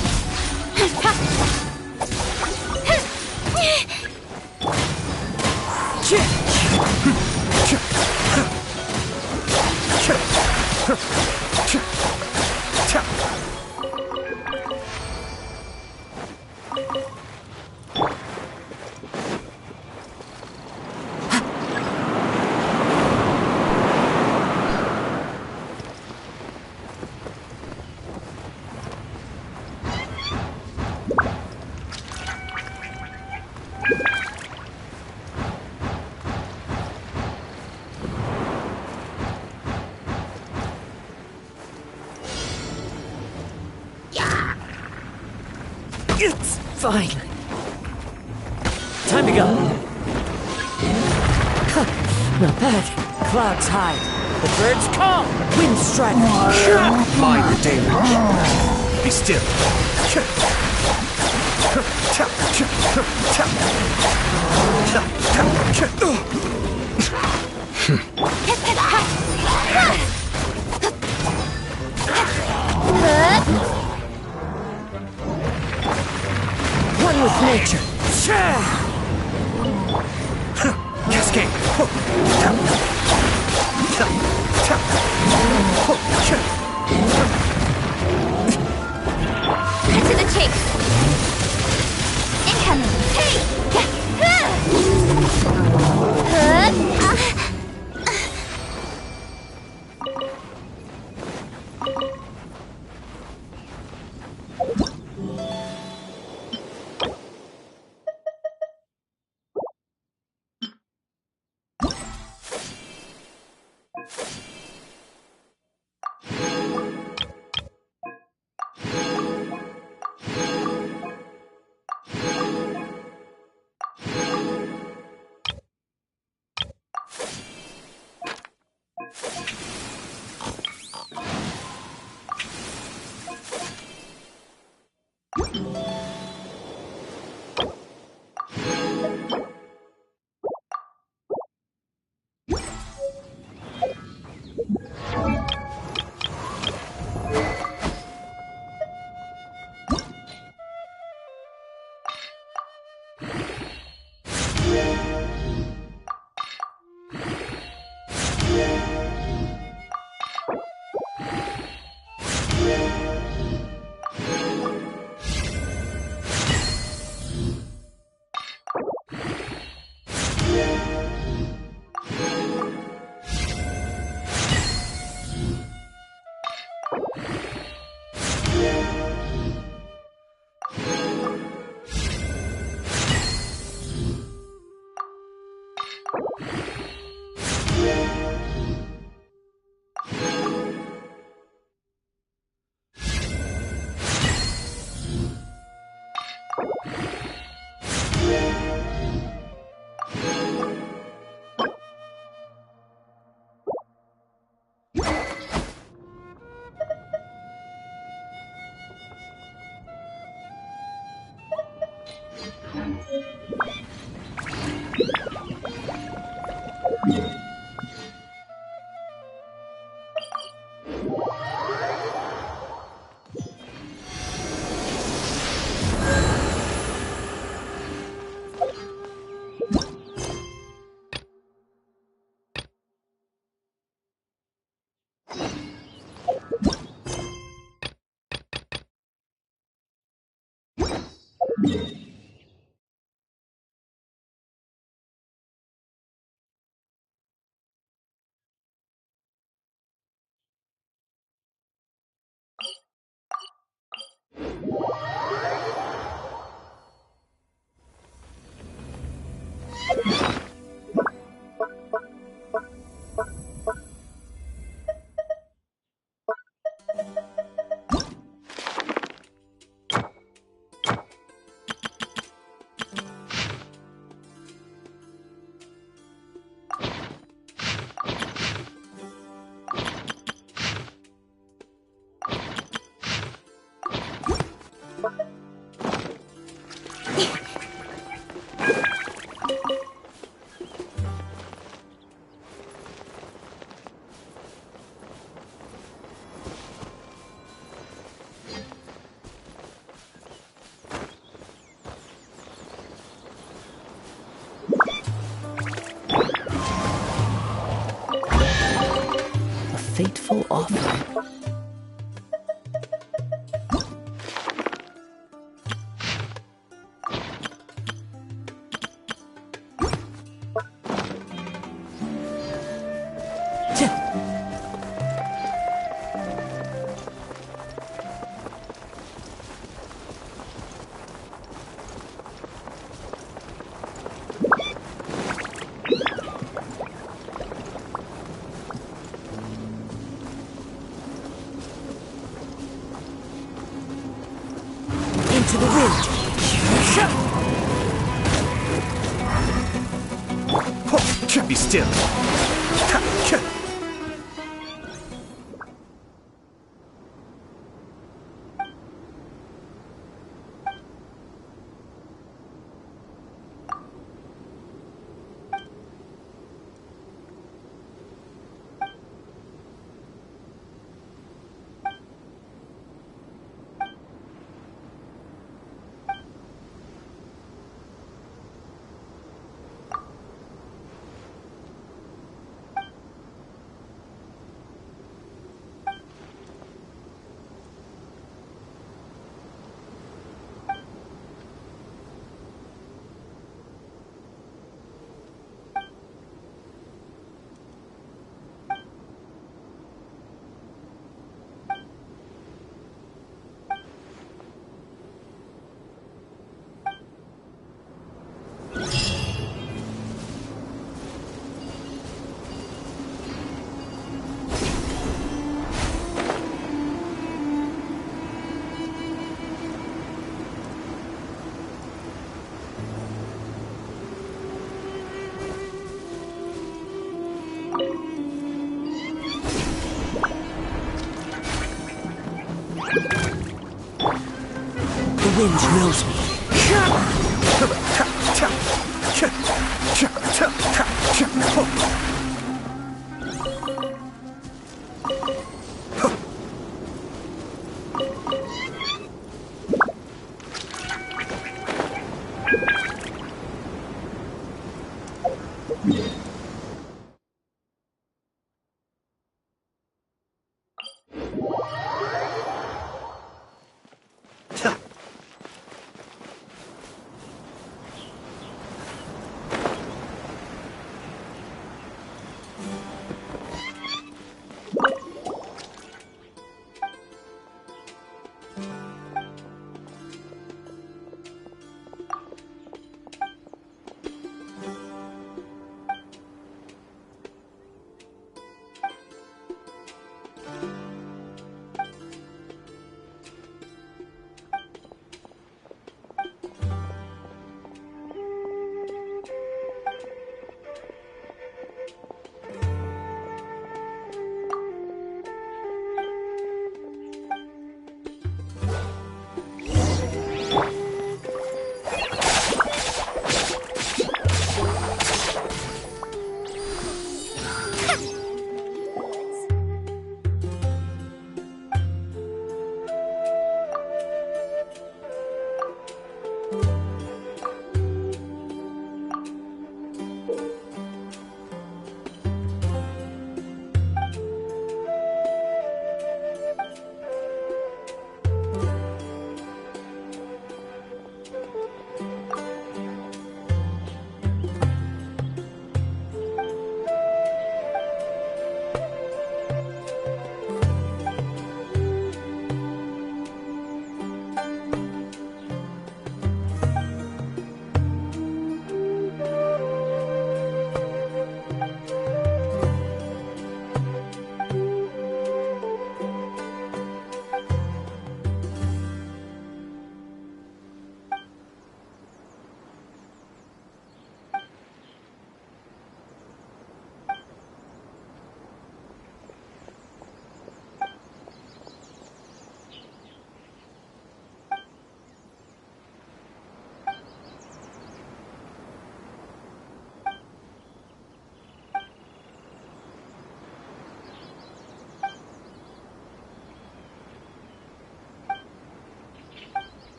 It's fine. Time to go. Huh, not bad. Clouds high. The birds call! Wind strike! Mind the deluge. Be still. One with nature! Cascade. Cut to the chase! Incoming! Hey! Fateful offering. Into the wind! Be still. The wind knows me.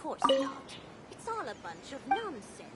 course not. It's all a bunch of nonsense.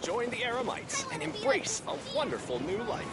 join the Eremites and embrace a wonderful new life.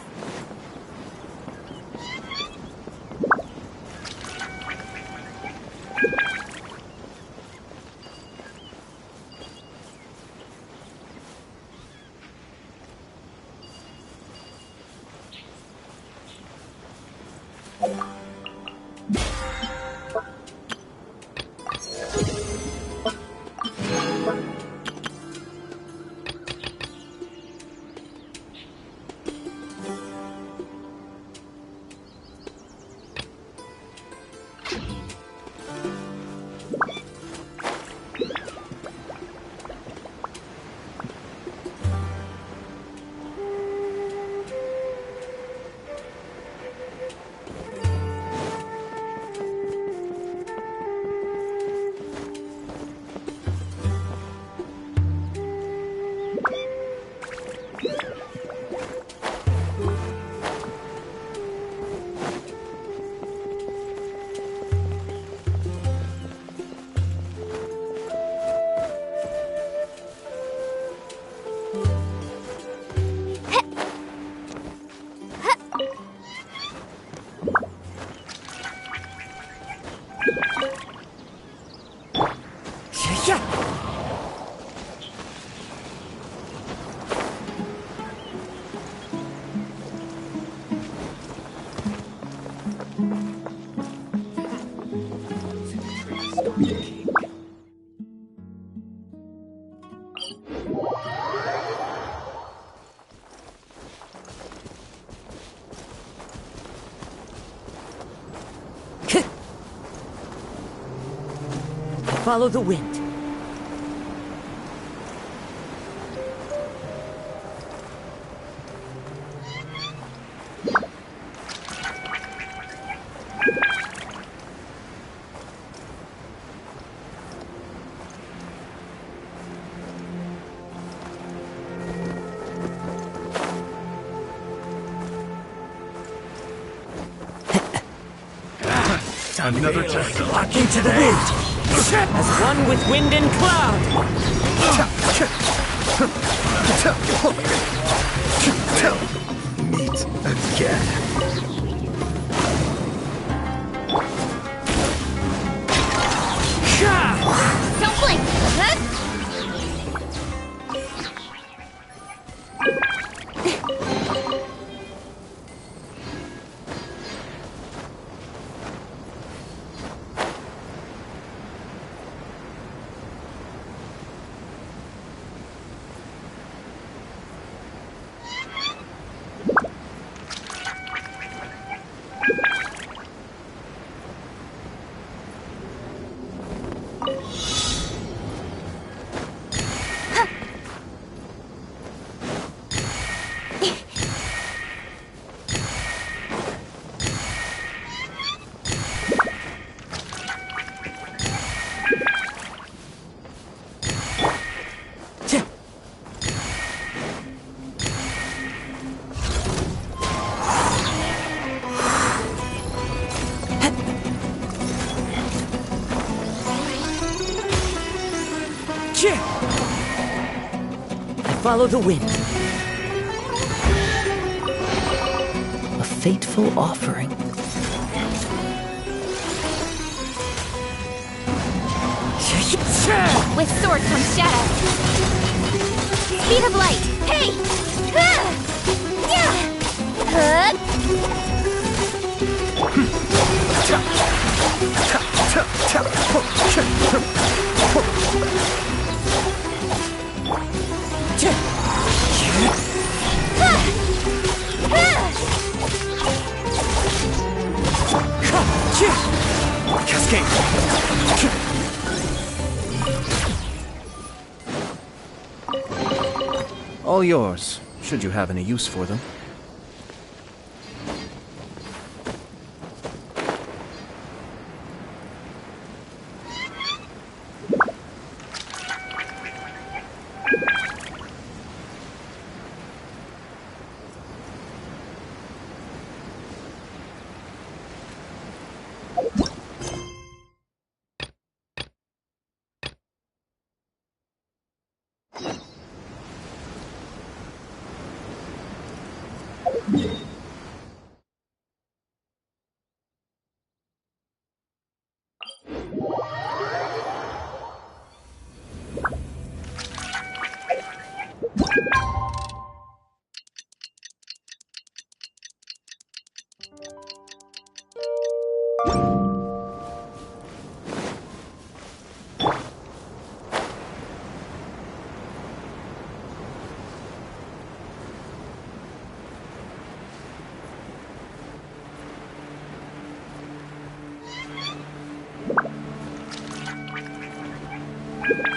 Follow the wind. Another test. Lock into the wind. As one with wind and cloud. Meet again. Don't blink! Huh? Follow the wind. A fateful offering. With sword comes shadow. Speed of light. Hey! Cascade! All yours, should you have any use for them. Didn't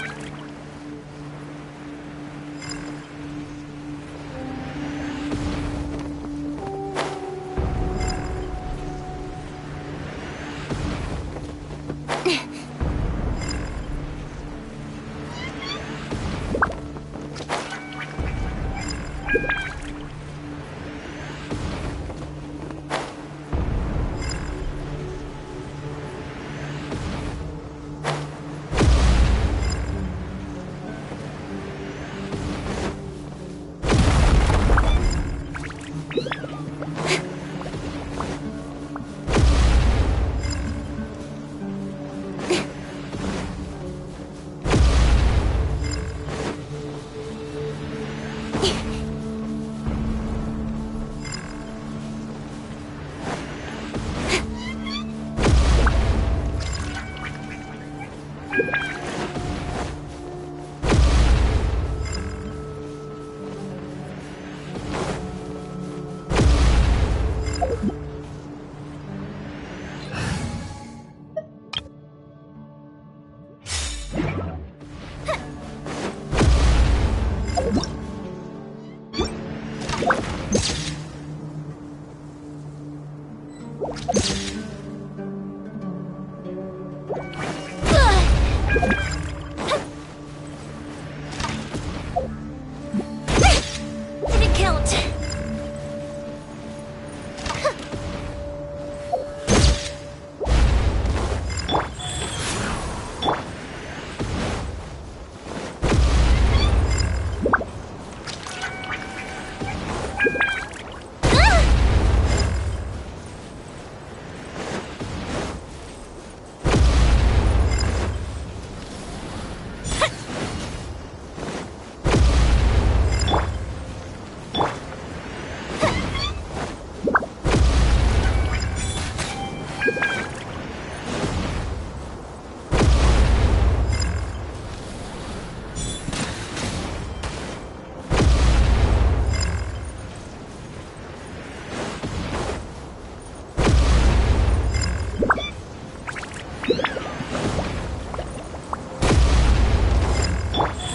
count.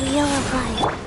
Wheel of life.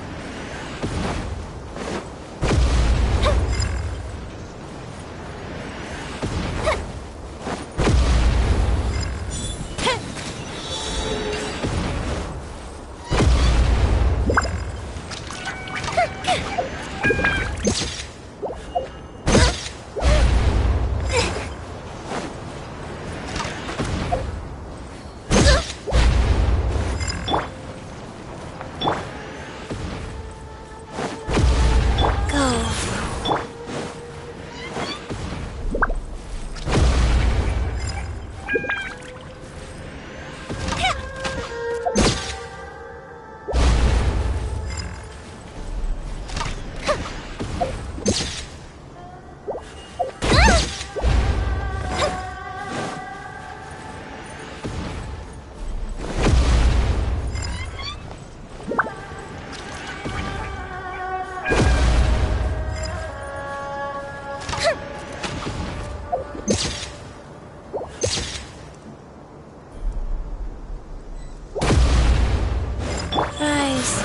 Rise.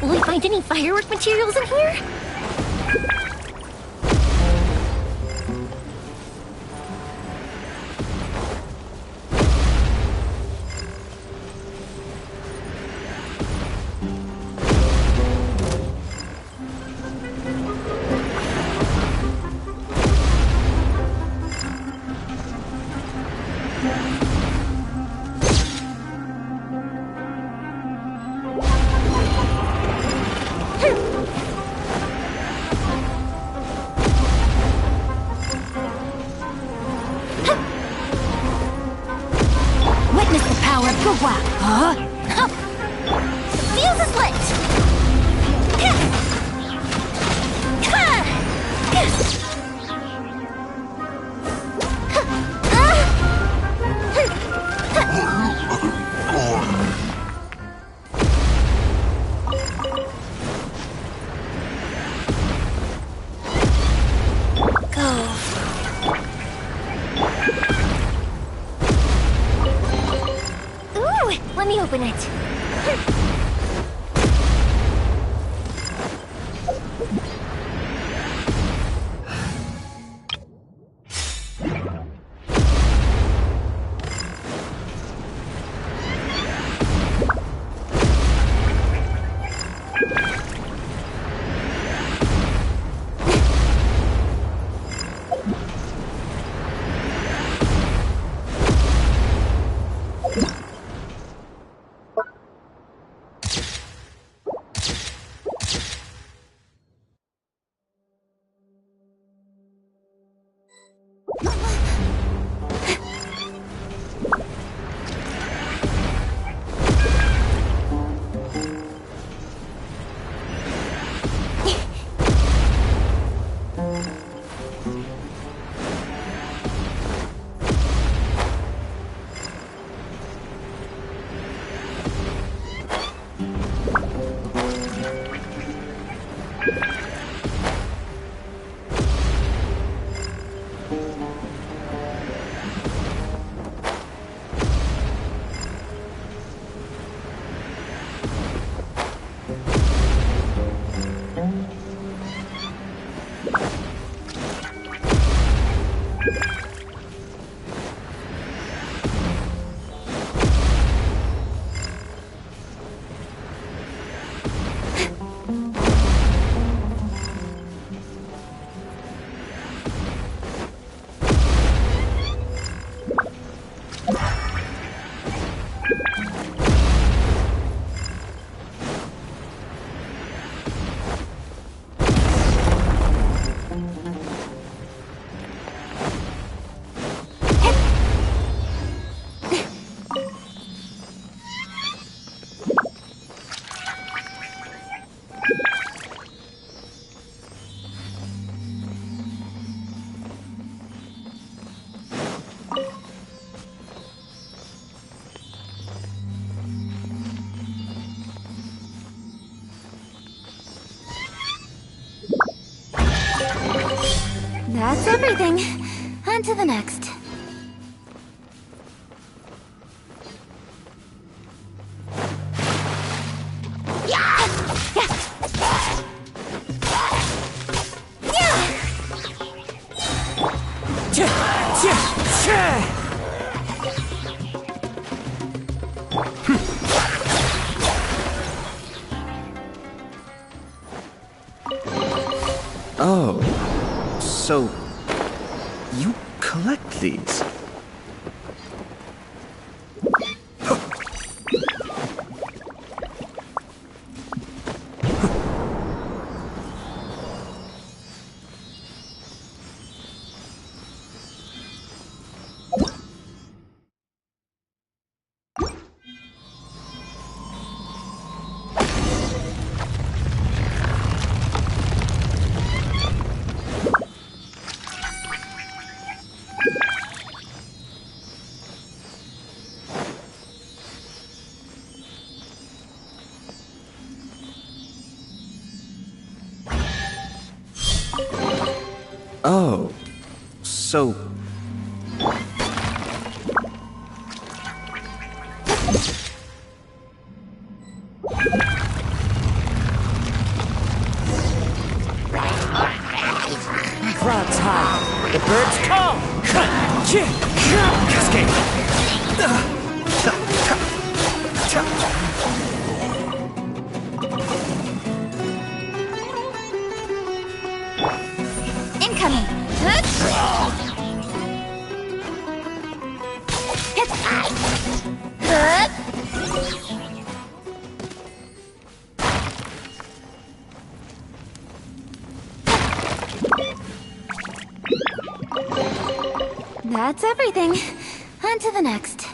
will we find any firework materials in here? Witness the power of the wow. Huh? The fuse is lit! Ooh, let me open it. That's everything. On to the next. Oh, so you collect these? Oh, so... clouds high, the birds call. Incoming. That's everything. On to the next.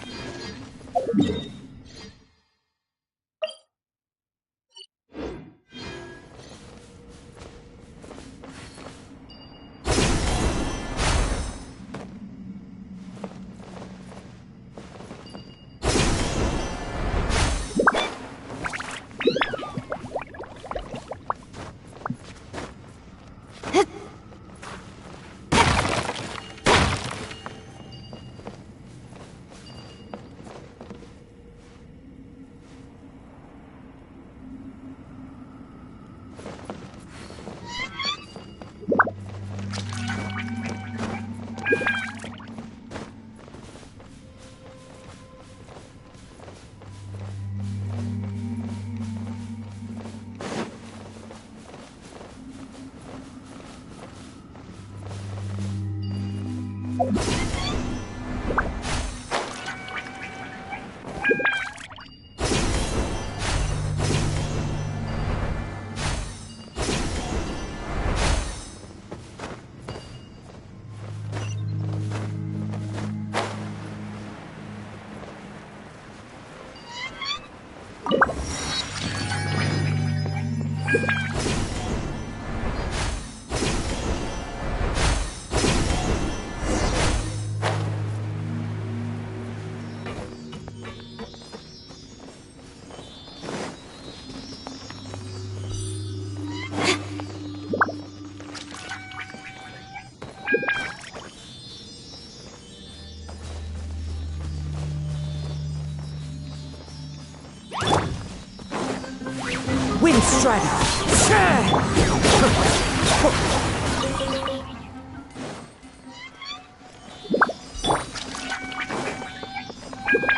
Wind Strider!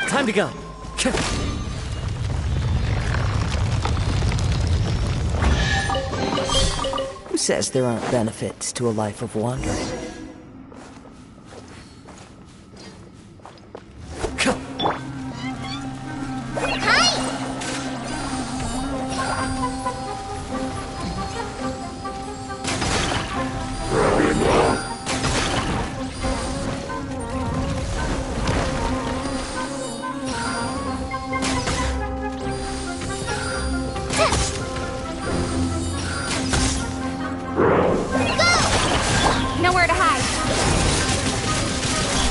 Time to go! Who says there aren't benefits to a life of wandering? Nowhere to hide.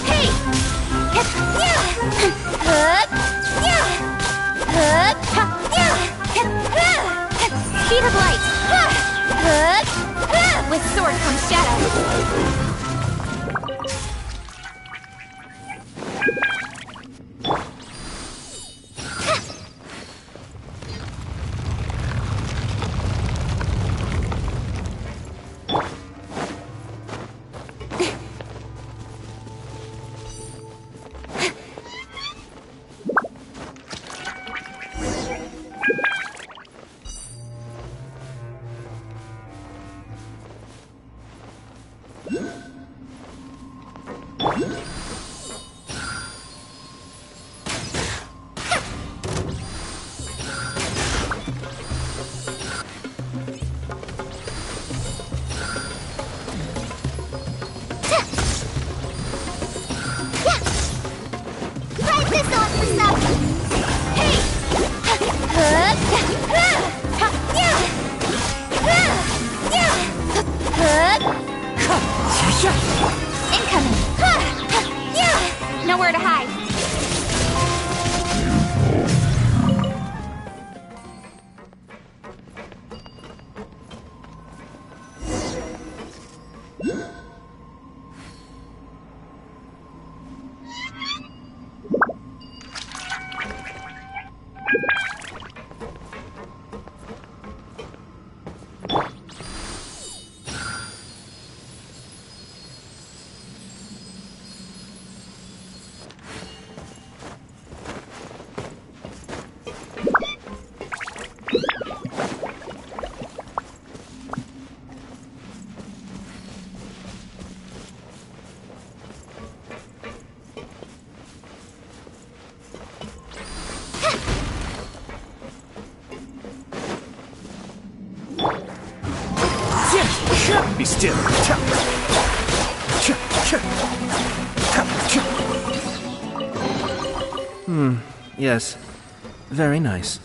Hey! Speed of light. With sword comes shadow. Be still. Yes. Very nice.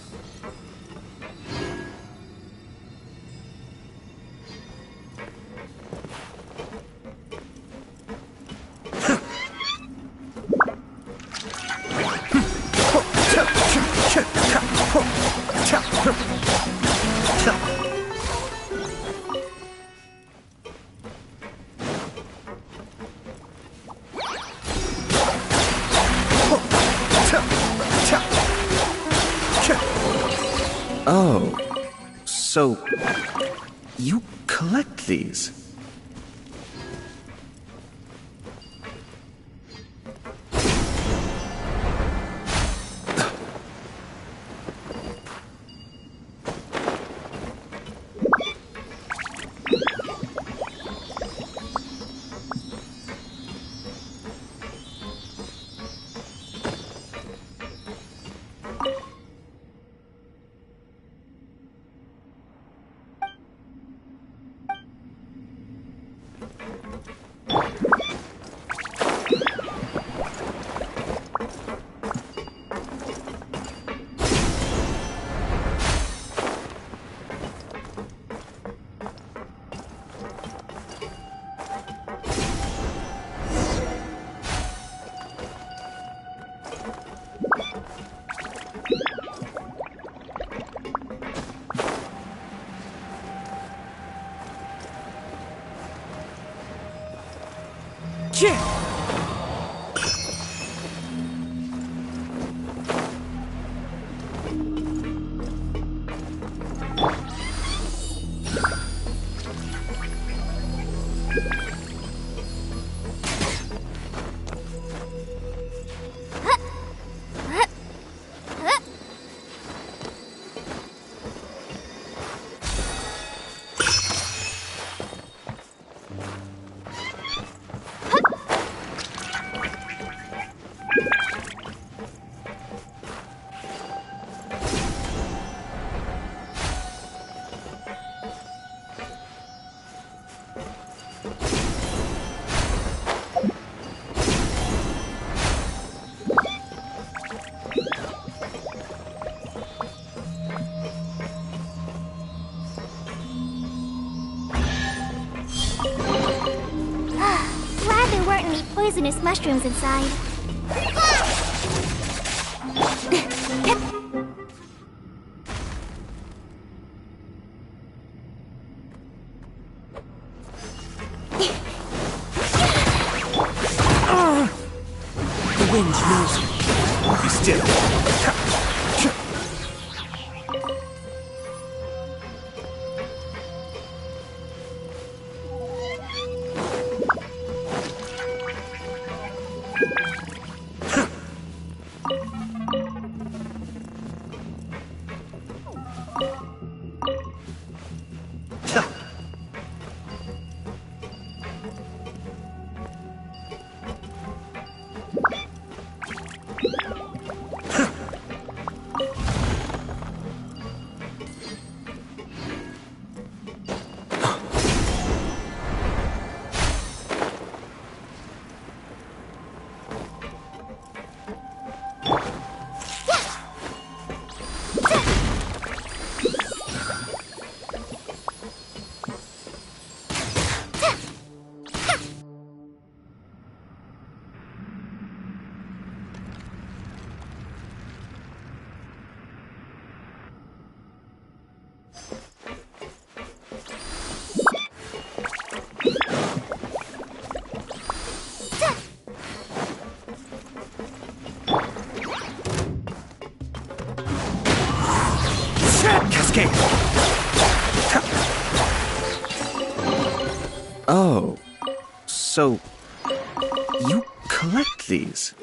Oh, so you collect these? Glad there weren't any poisonous mushrooms inside. The wind knows me. Be still. Cascade! Oh, so you collect these?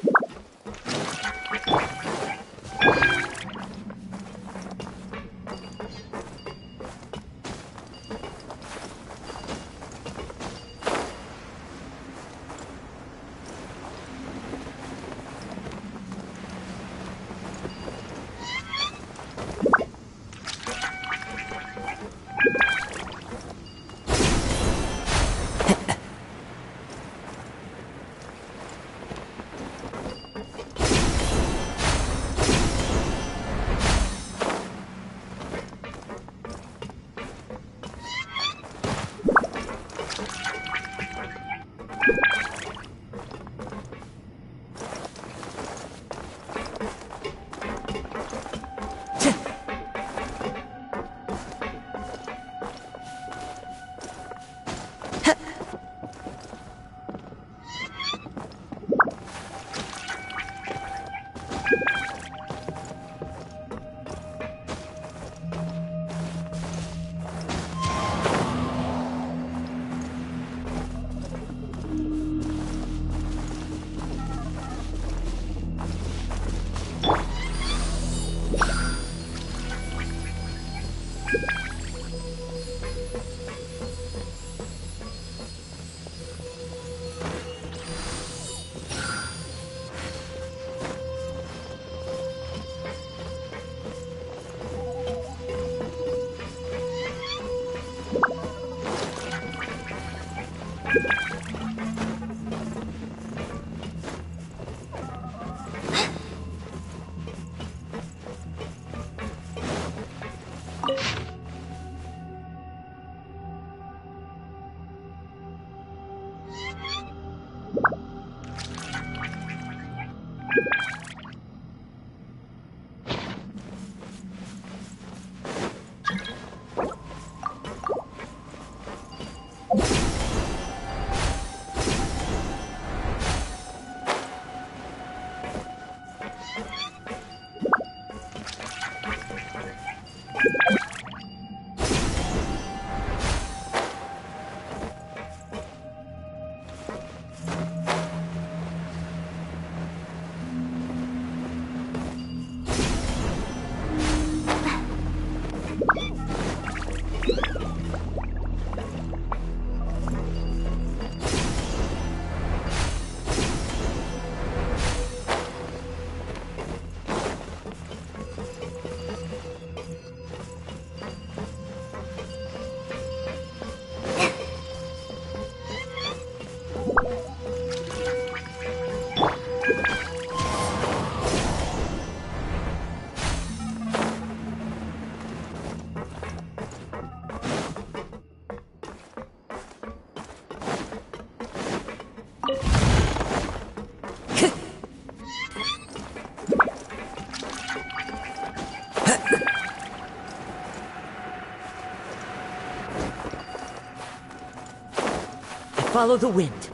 Follow the wind.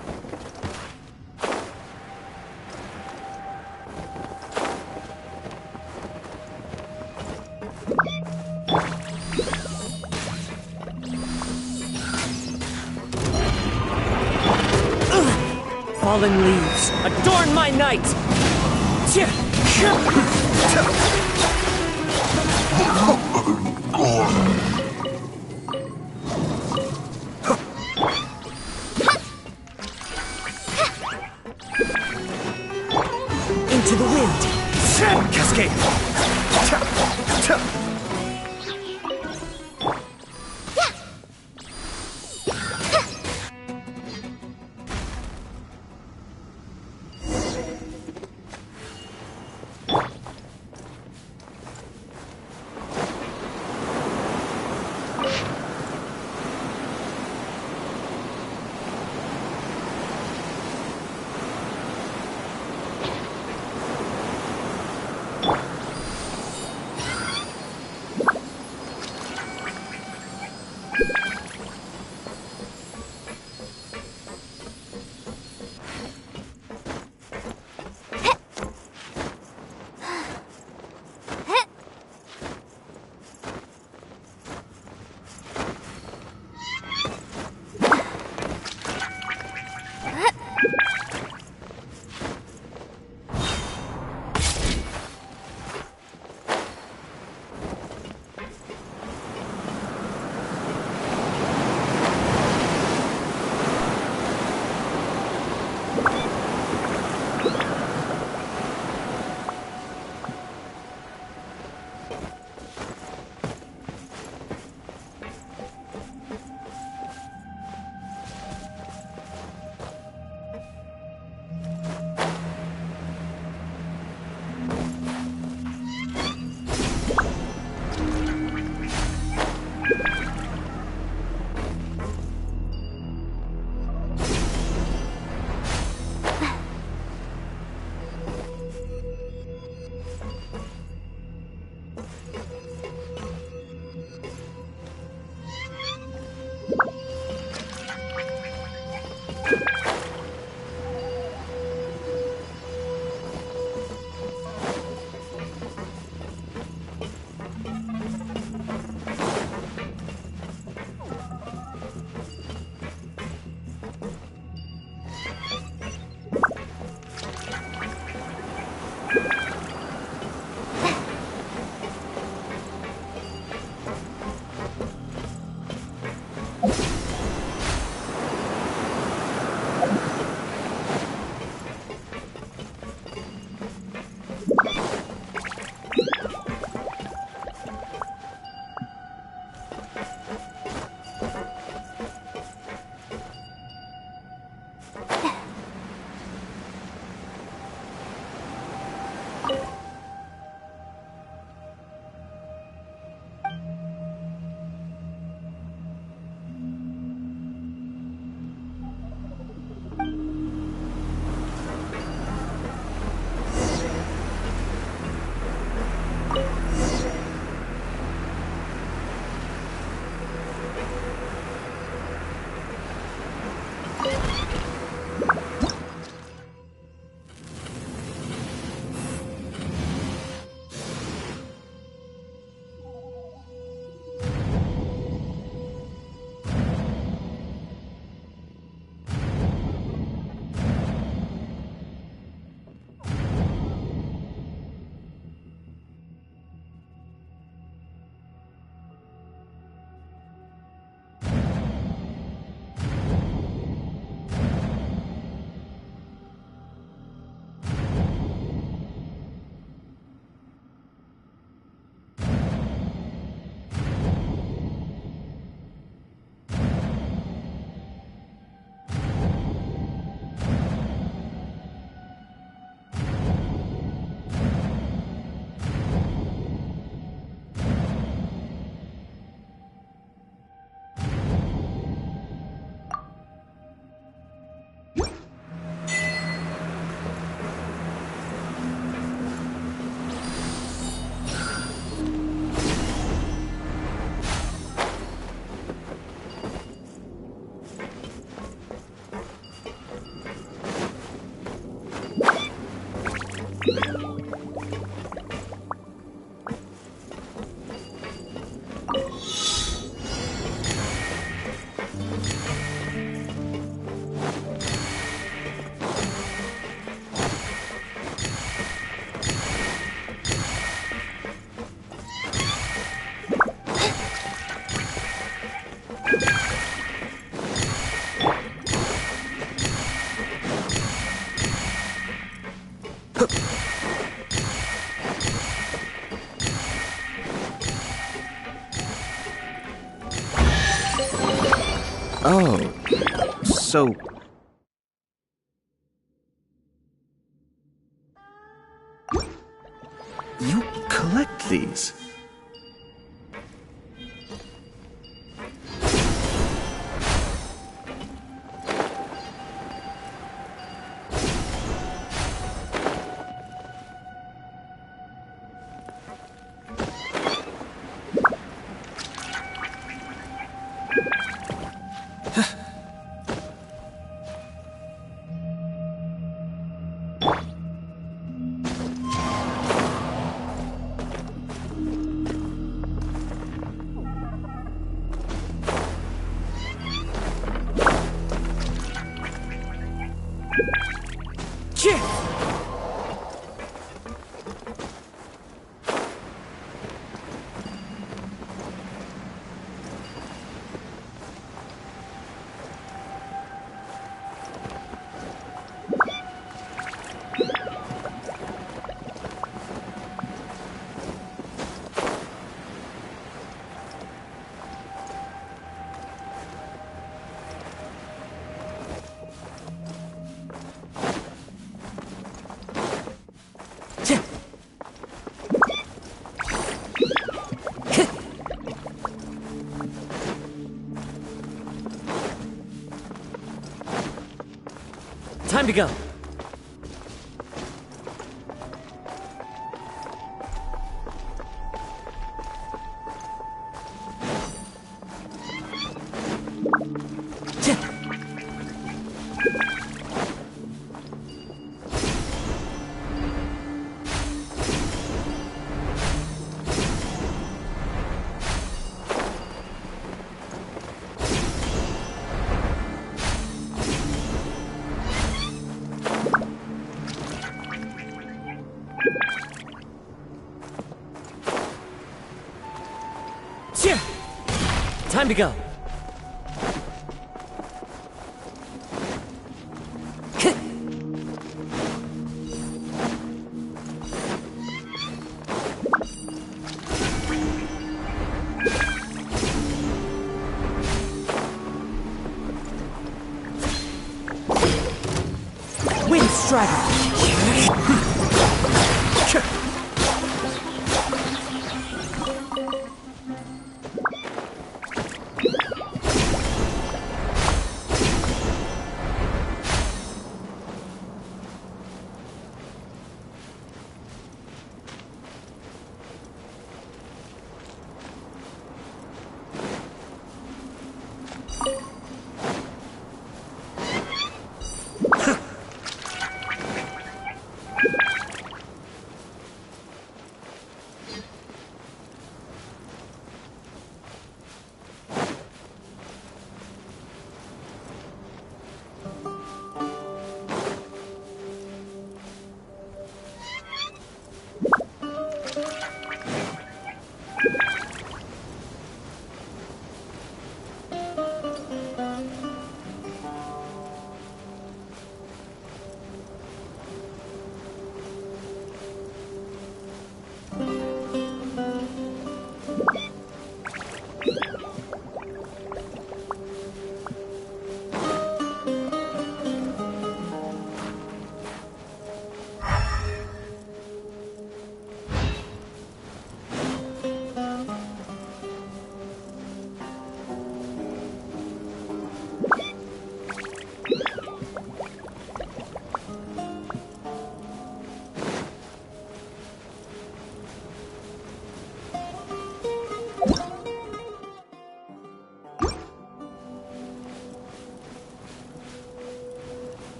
Fallen leaves, adorn my night! Into the wind! Cascade! Oh, so... You collect these? Time to go. Time to go. Wind Strider.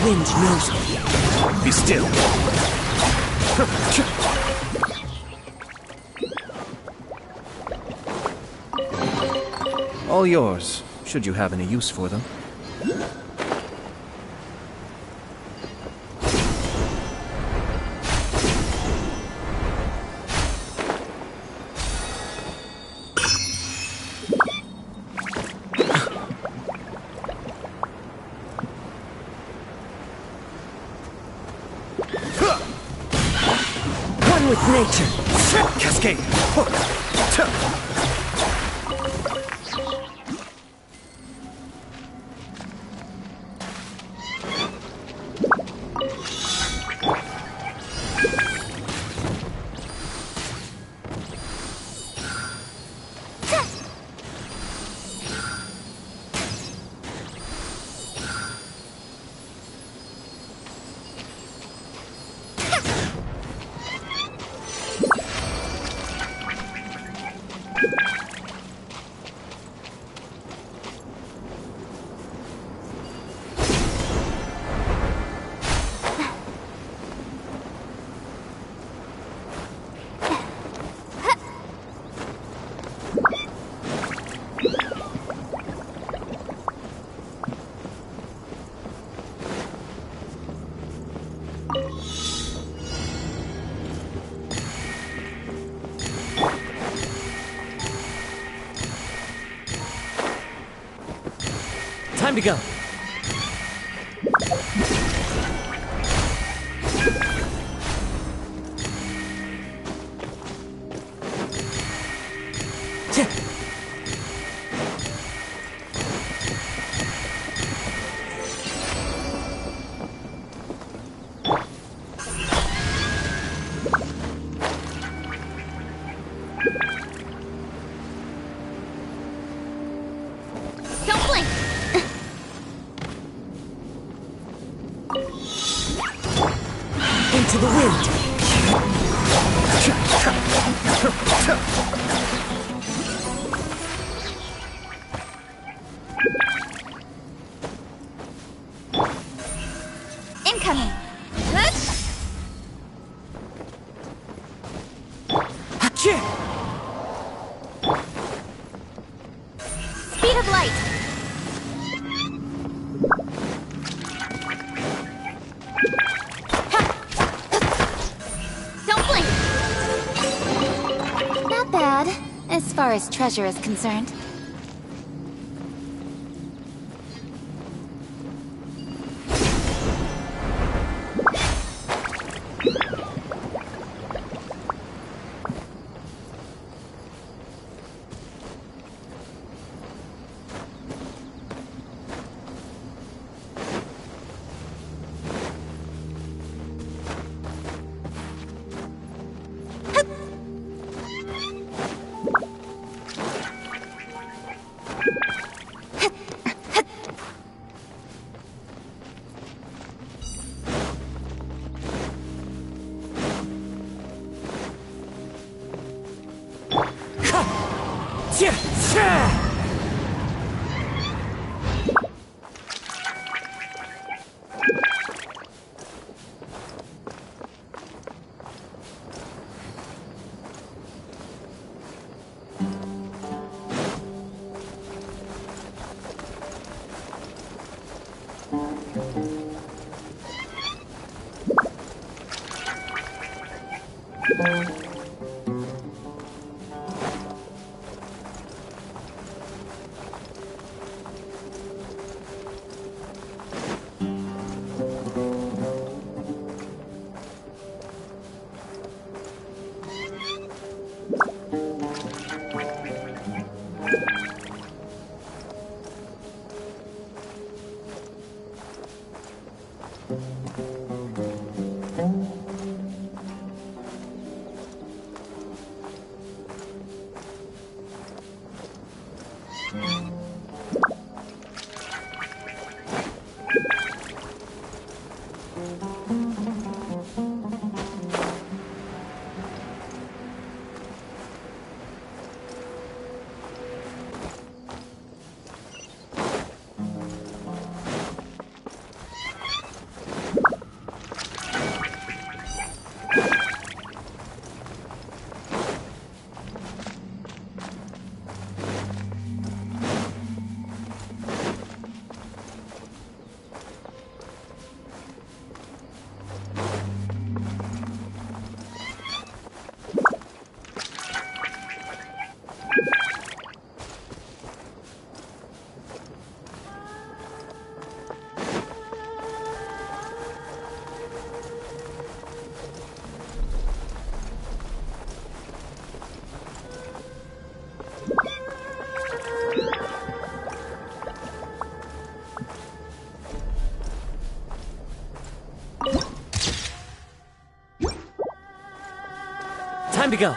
wind knows me. Be still. All yours, should you have any use for them. One with nature. Cascade. Time to go. Don't blink! Into the wind. Incoming! Speed of light! Don't blink! Not bad, as far as treasure is concerned. to go.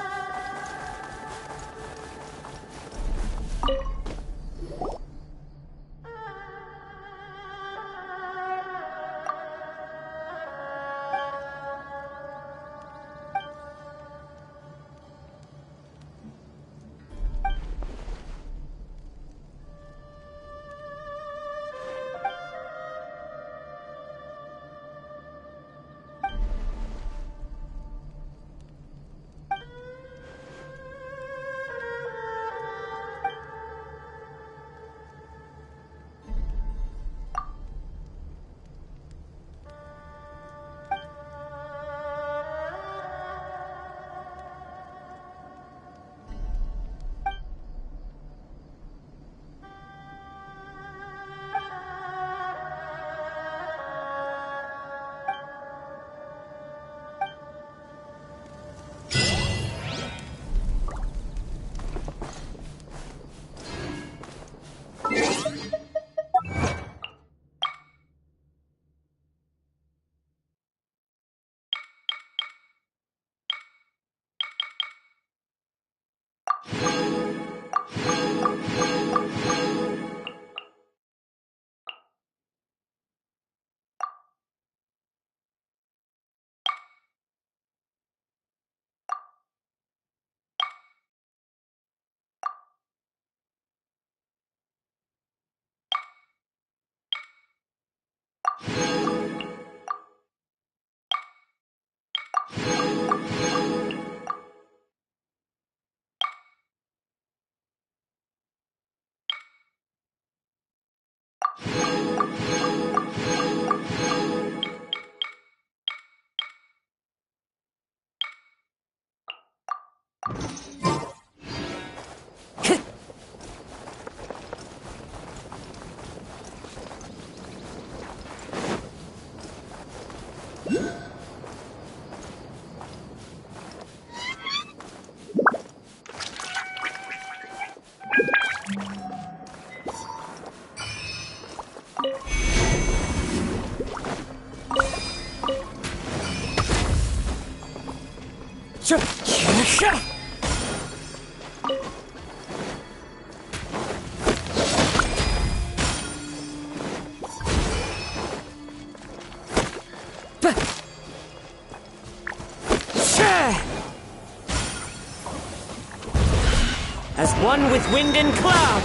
As one with wind and cloud.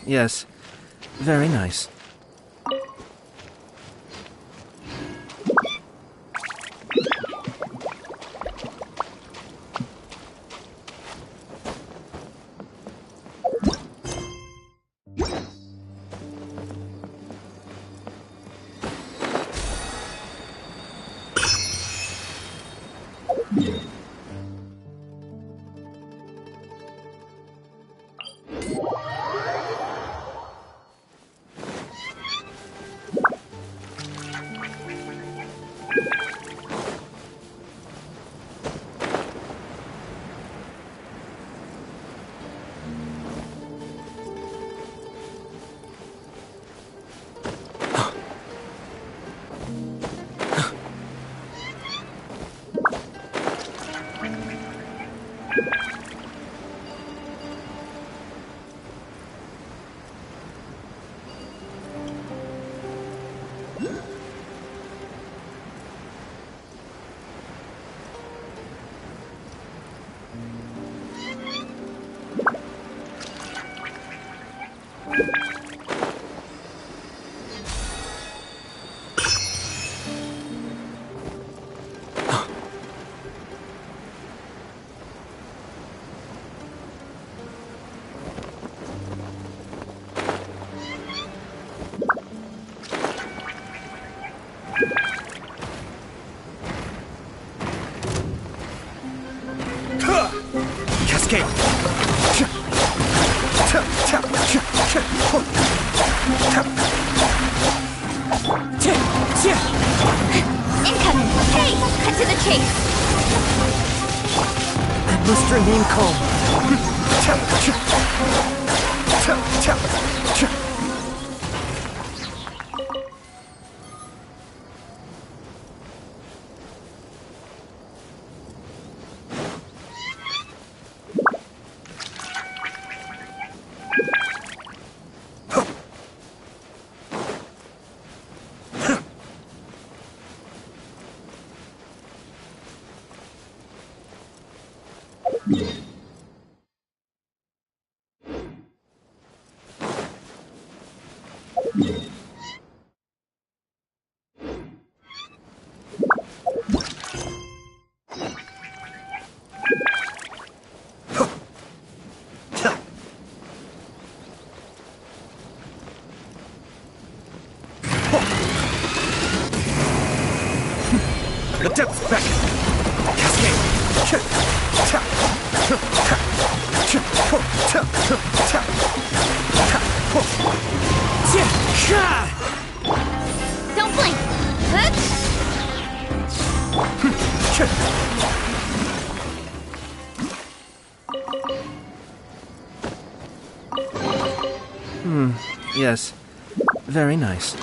Yes. Very nice. Incoming! Hey! Cut to the chase! I must remain calm. The depths beckon. Cascade. Don't blink! Yes. Very nice.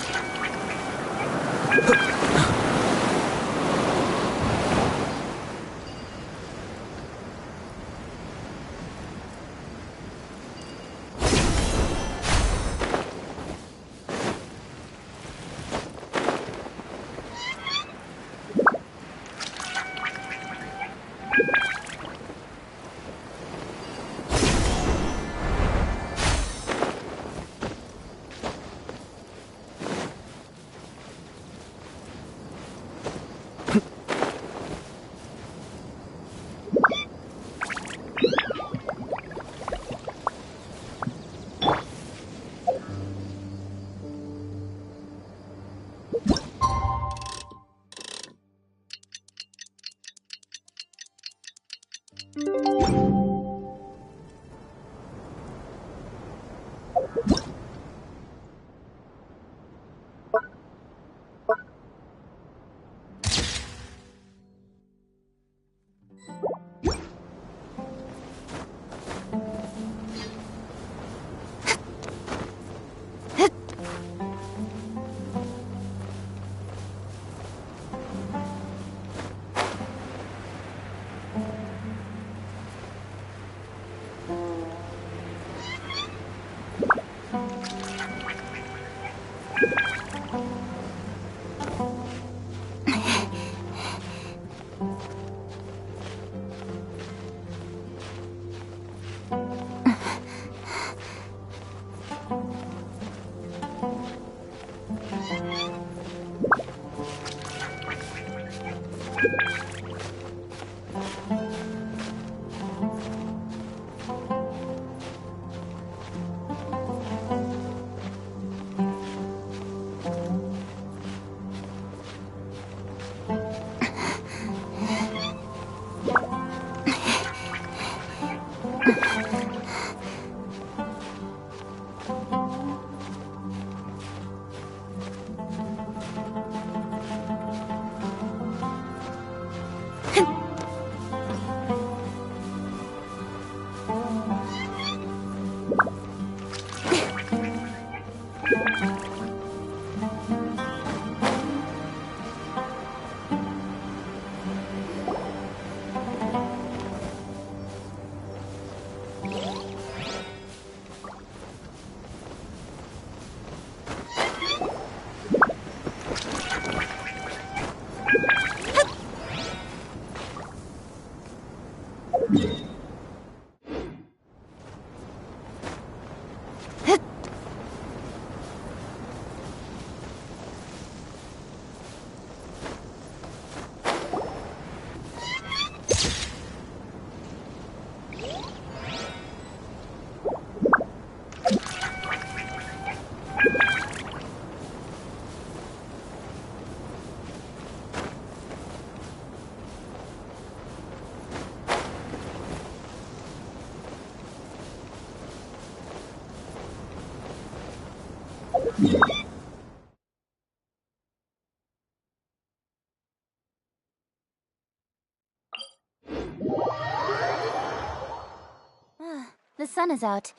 sun is out.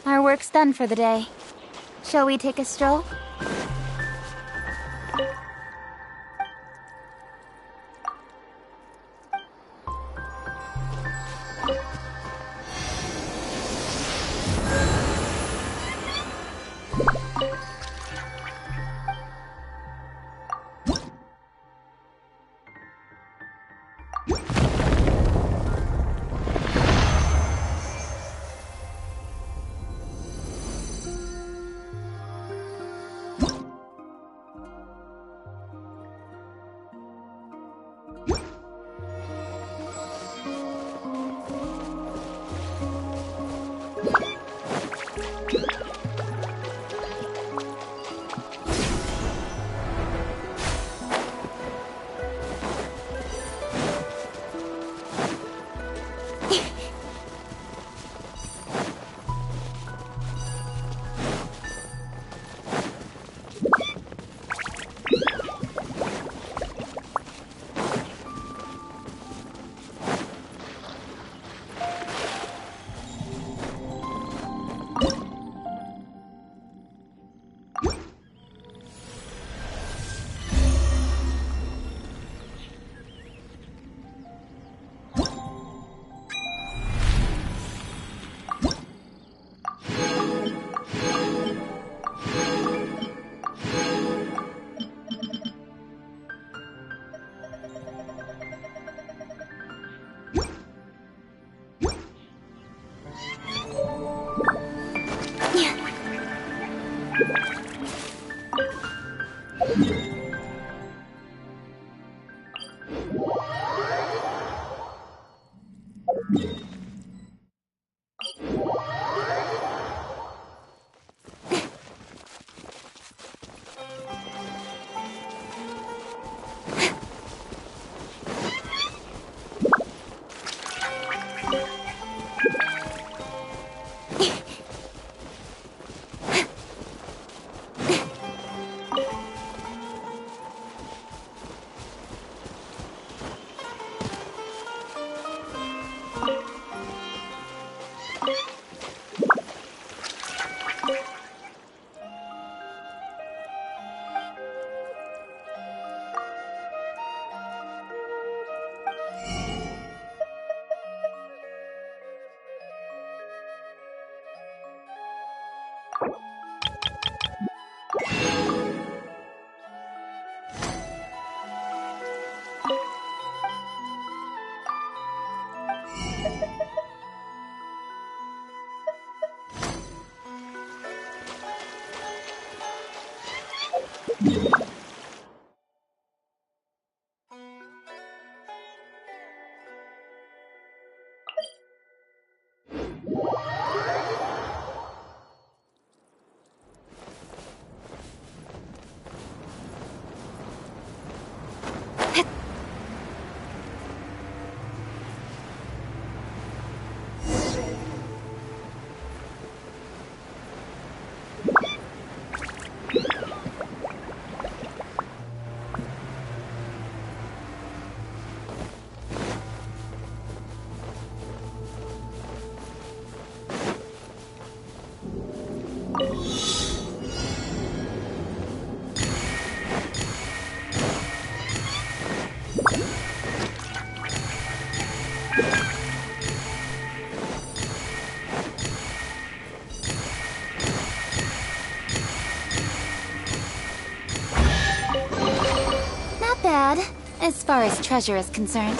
Our work's done for the day. Shall we take a stroll? Bad, as far as treasure is concerned.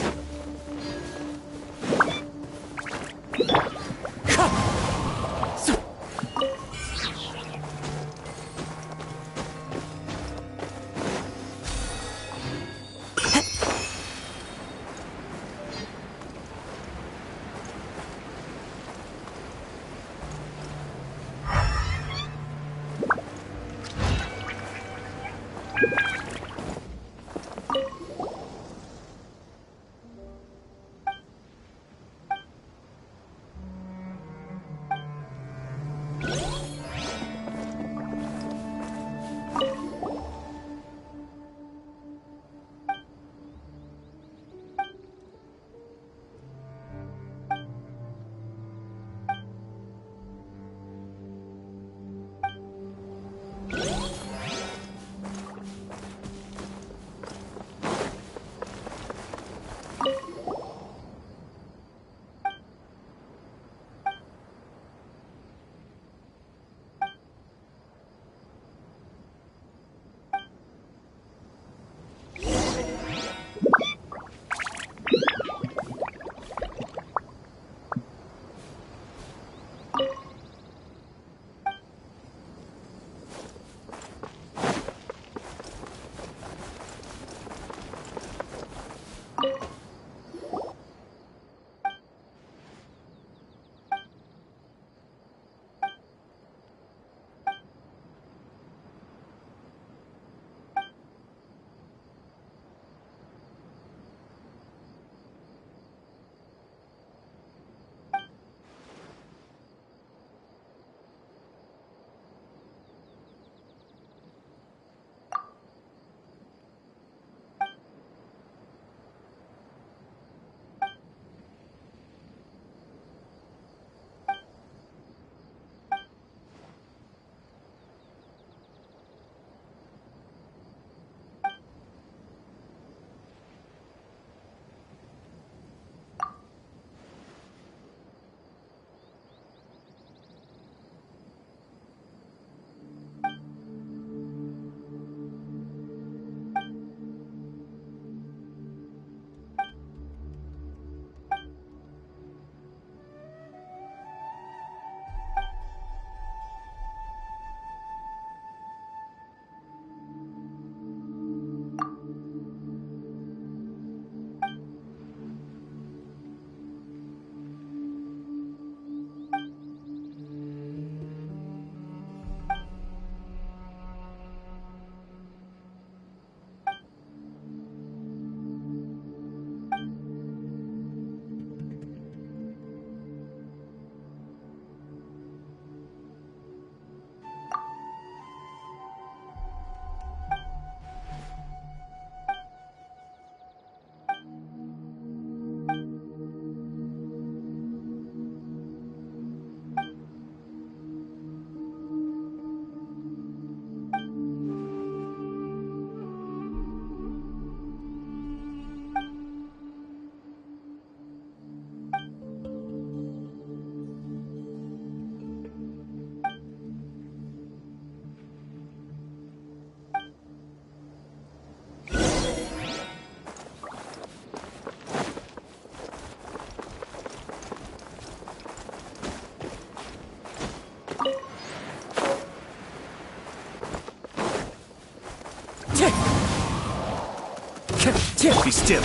Be still.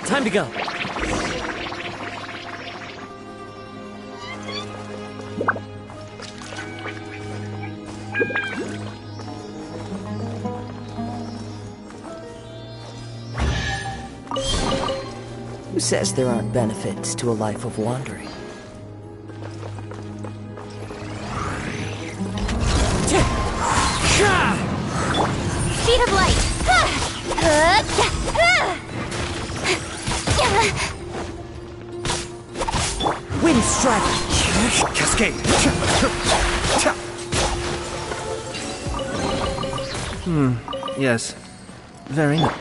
Time to go. Who says there aren't benefits to a life of wandering? Speed of light! Wind strike! Cascade! Yes. Very nice.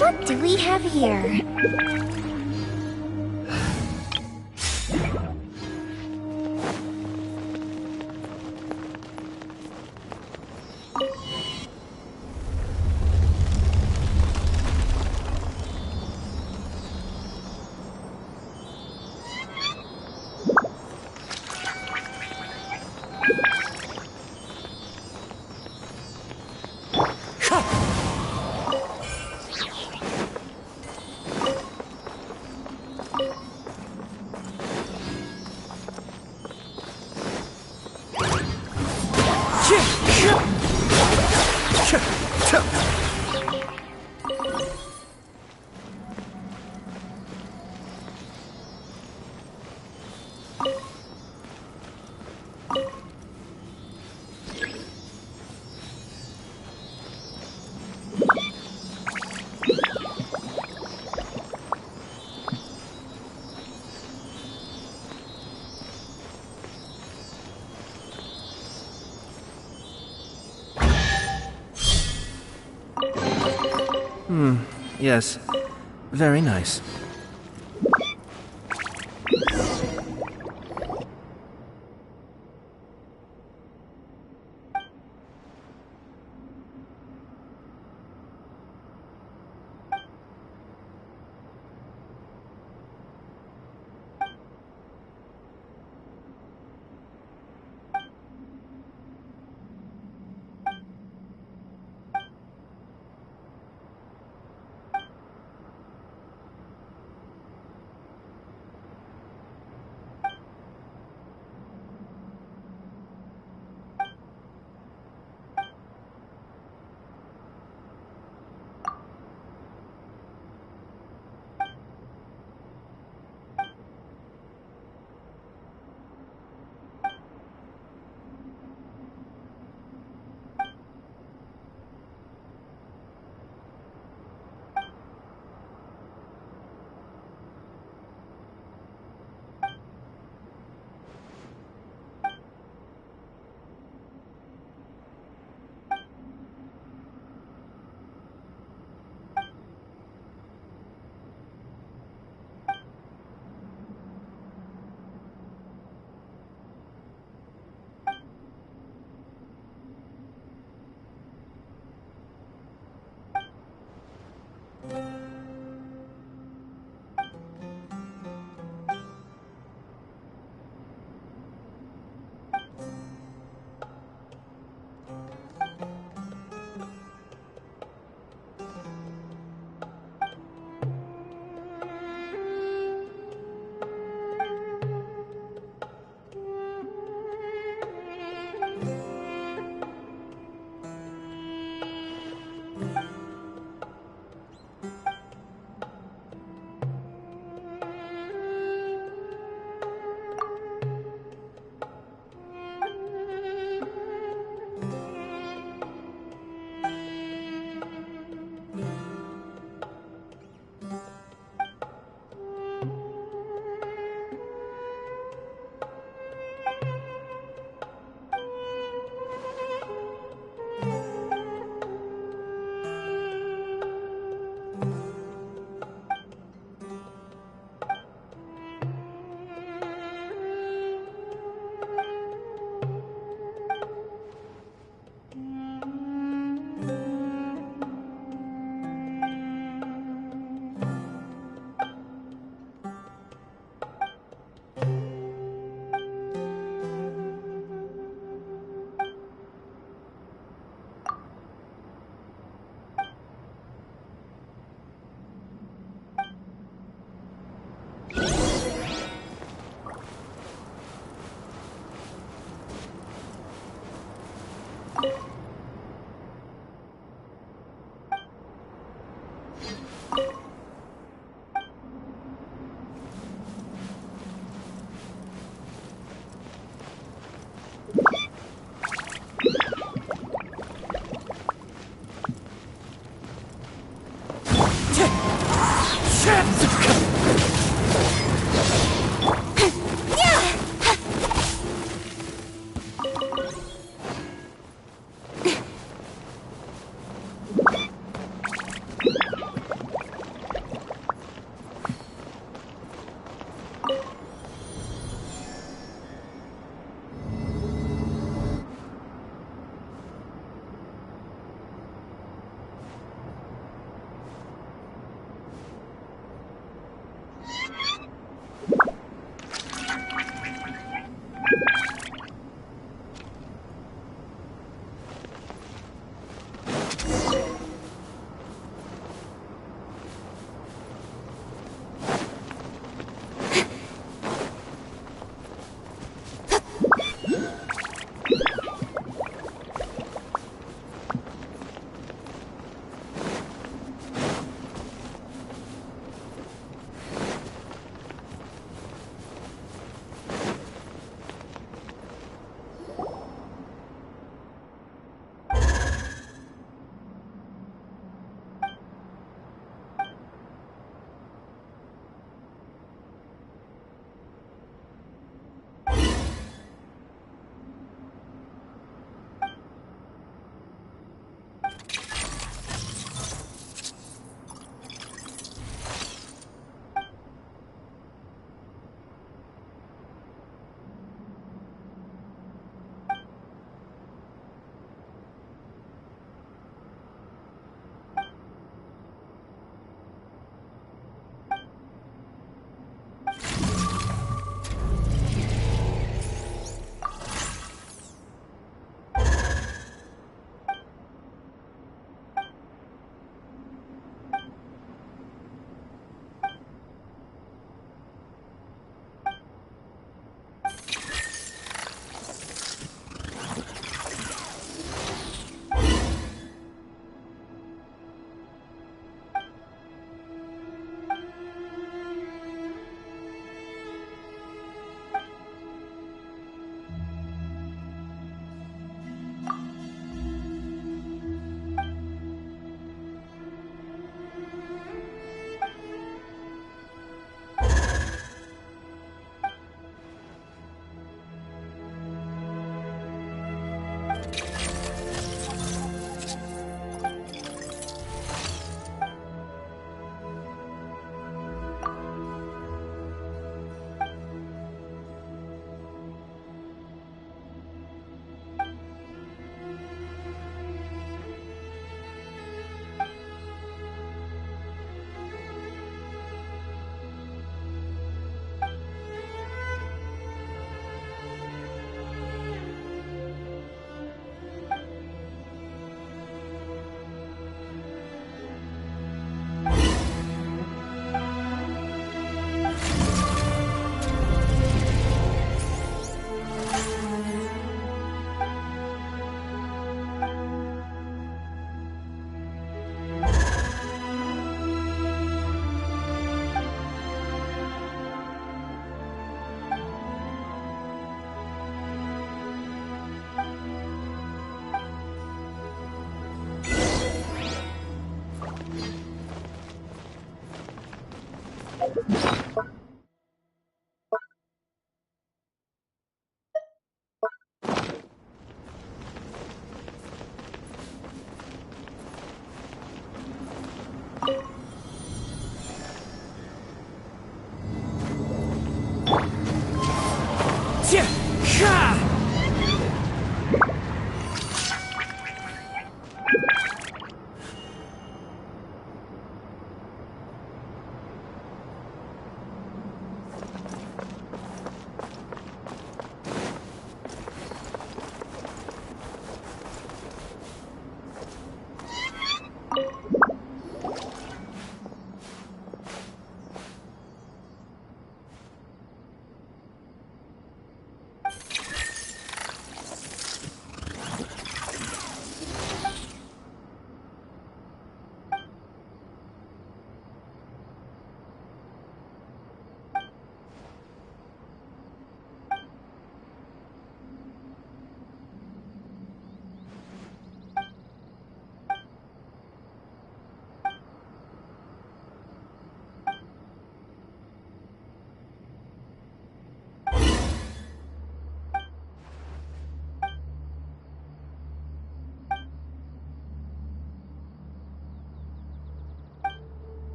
What do we have here? Yes. Very nice.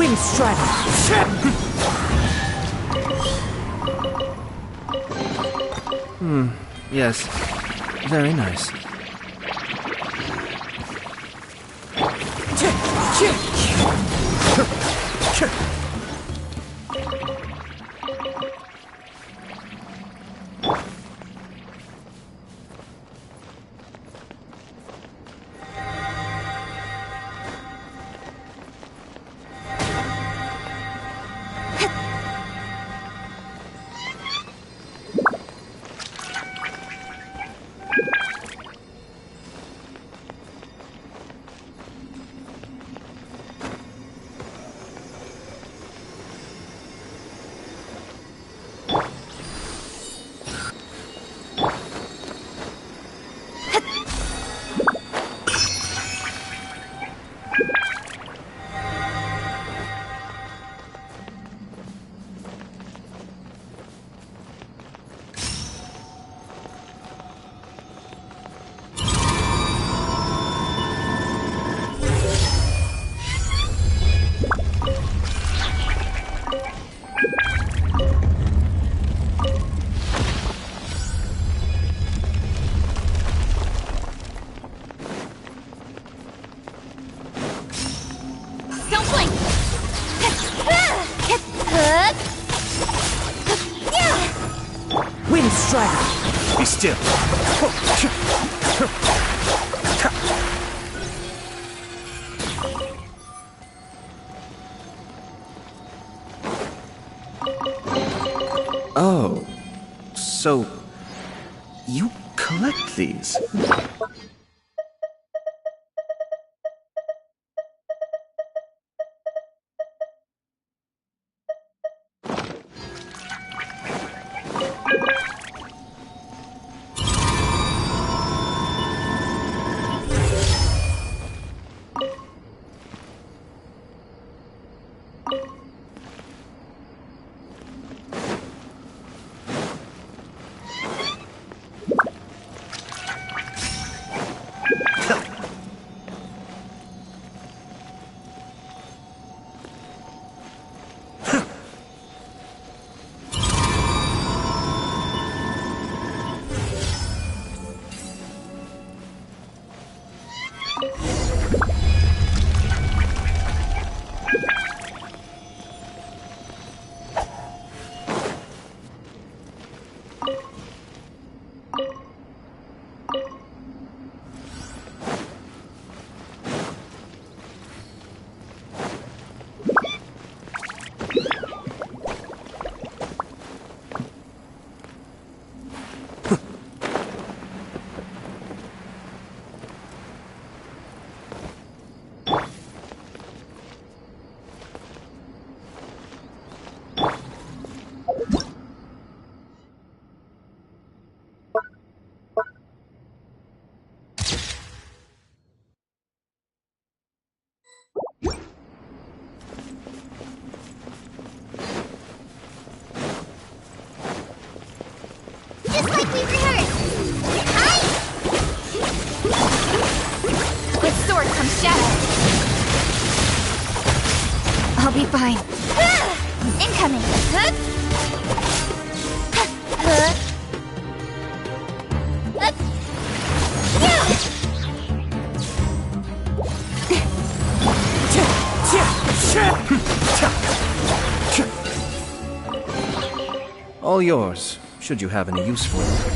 Wind Strider! Yes. Very nice. Don't blink! Wind Strider! Be still. Oh, so you collect these? Just like we rehearsed. With sword comes shadow. I'll be fine. Incoming. All yours, should you have any use for them.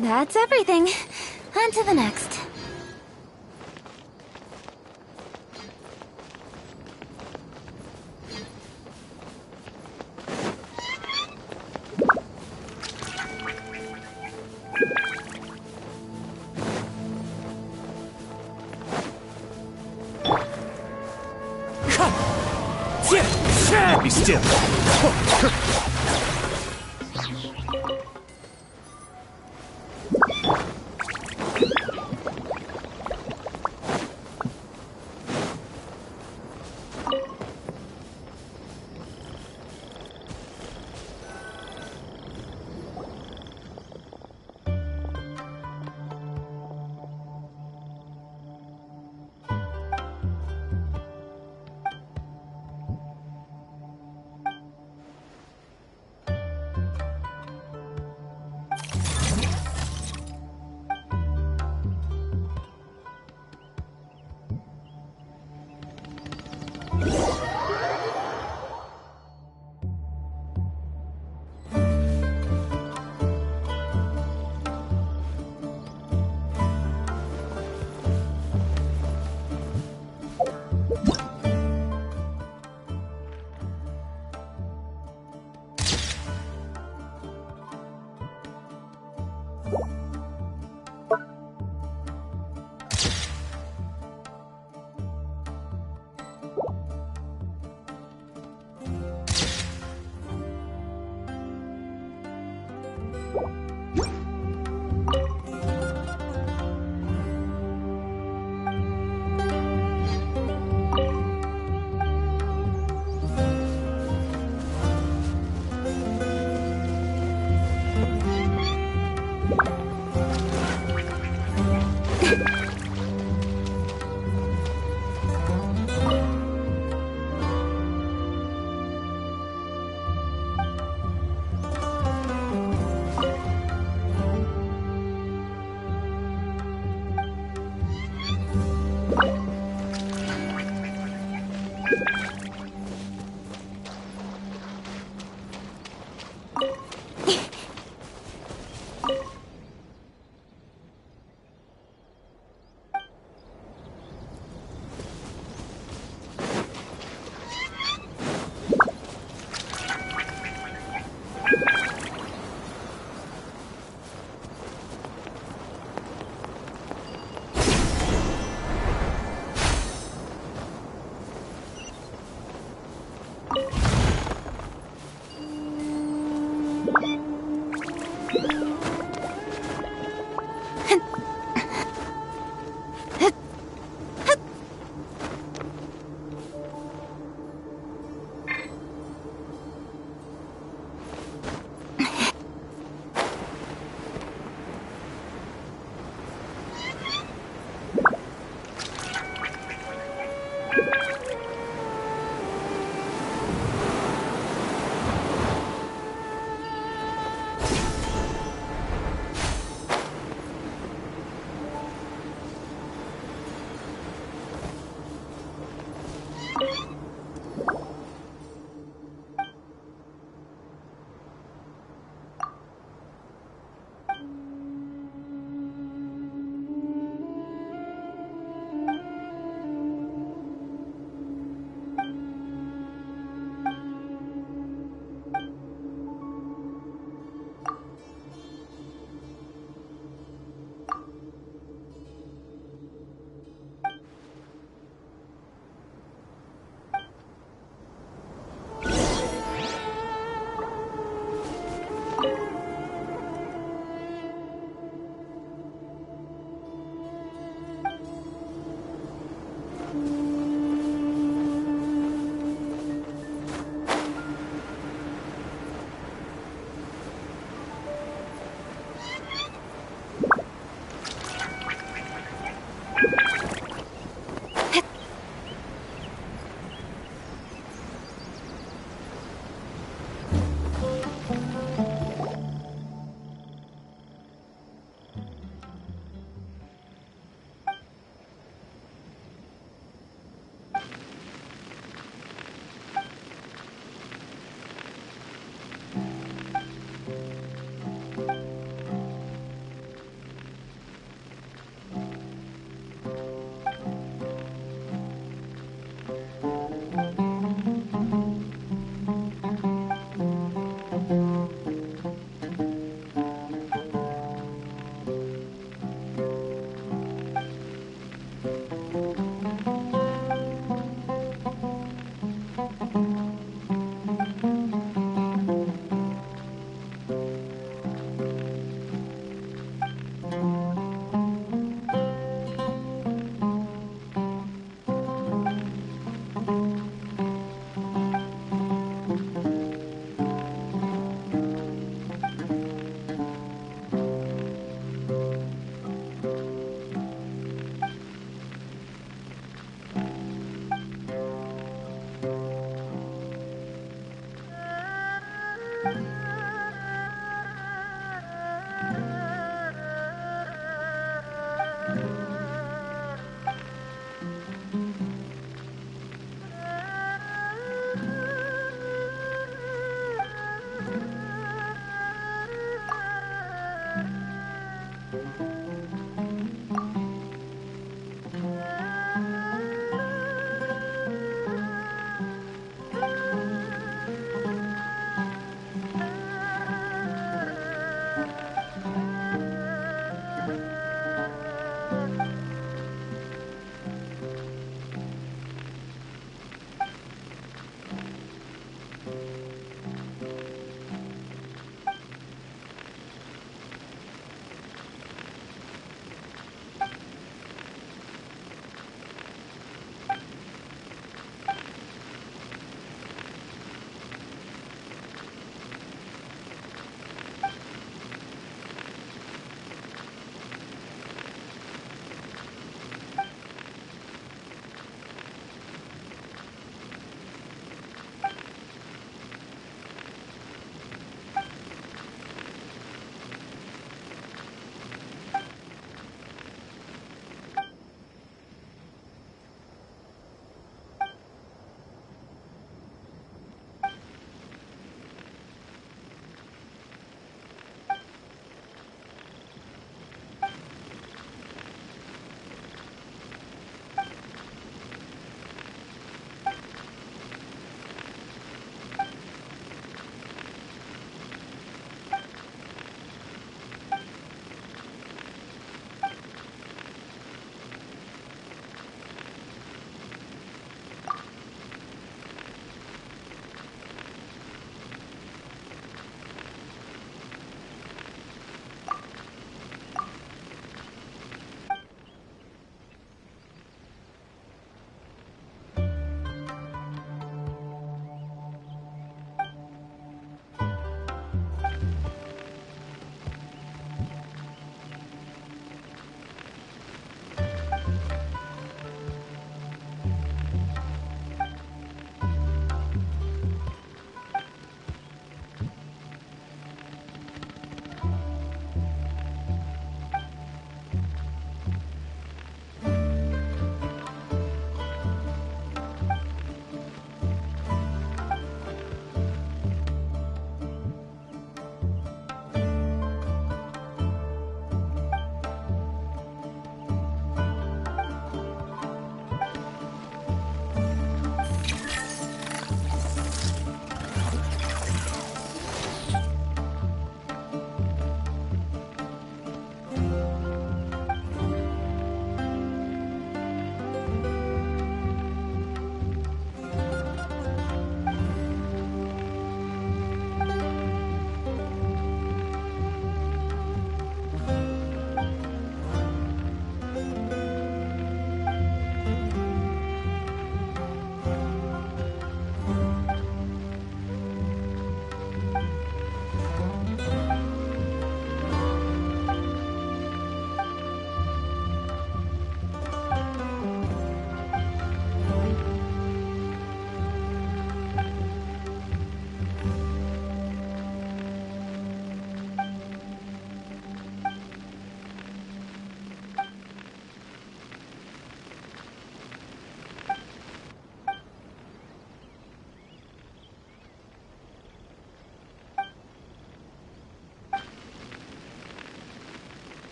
That's everything. On to the next. Be still.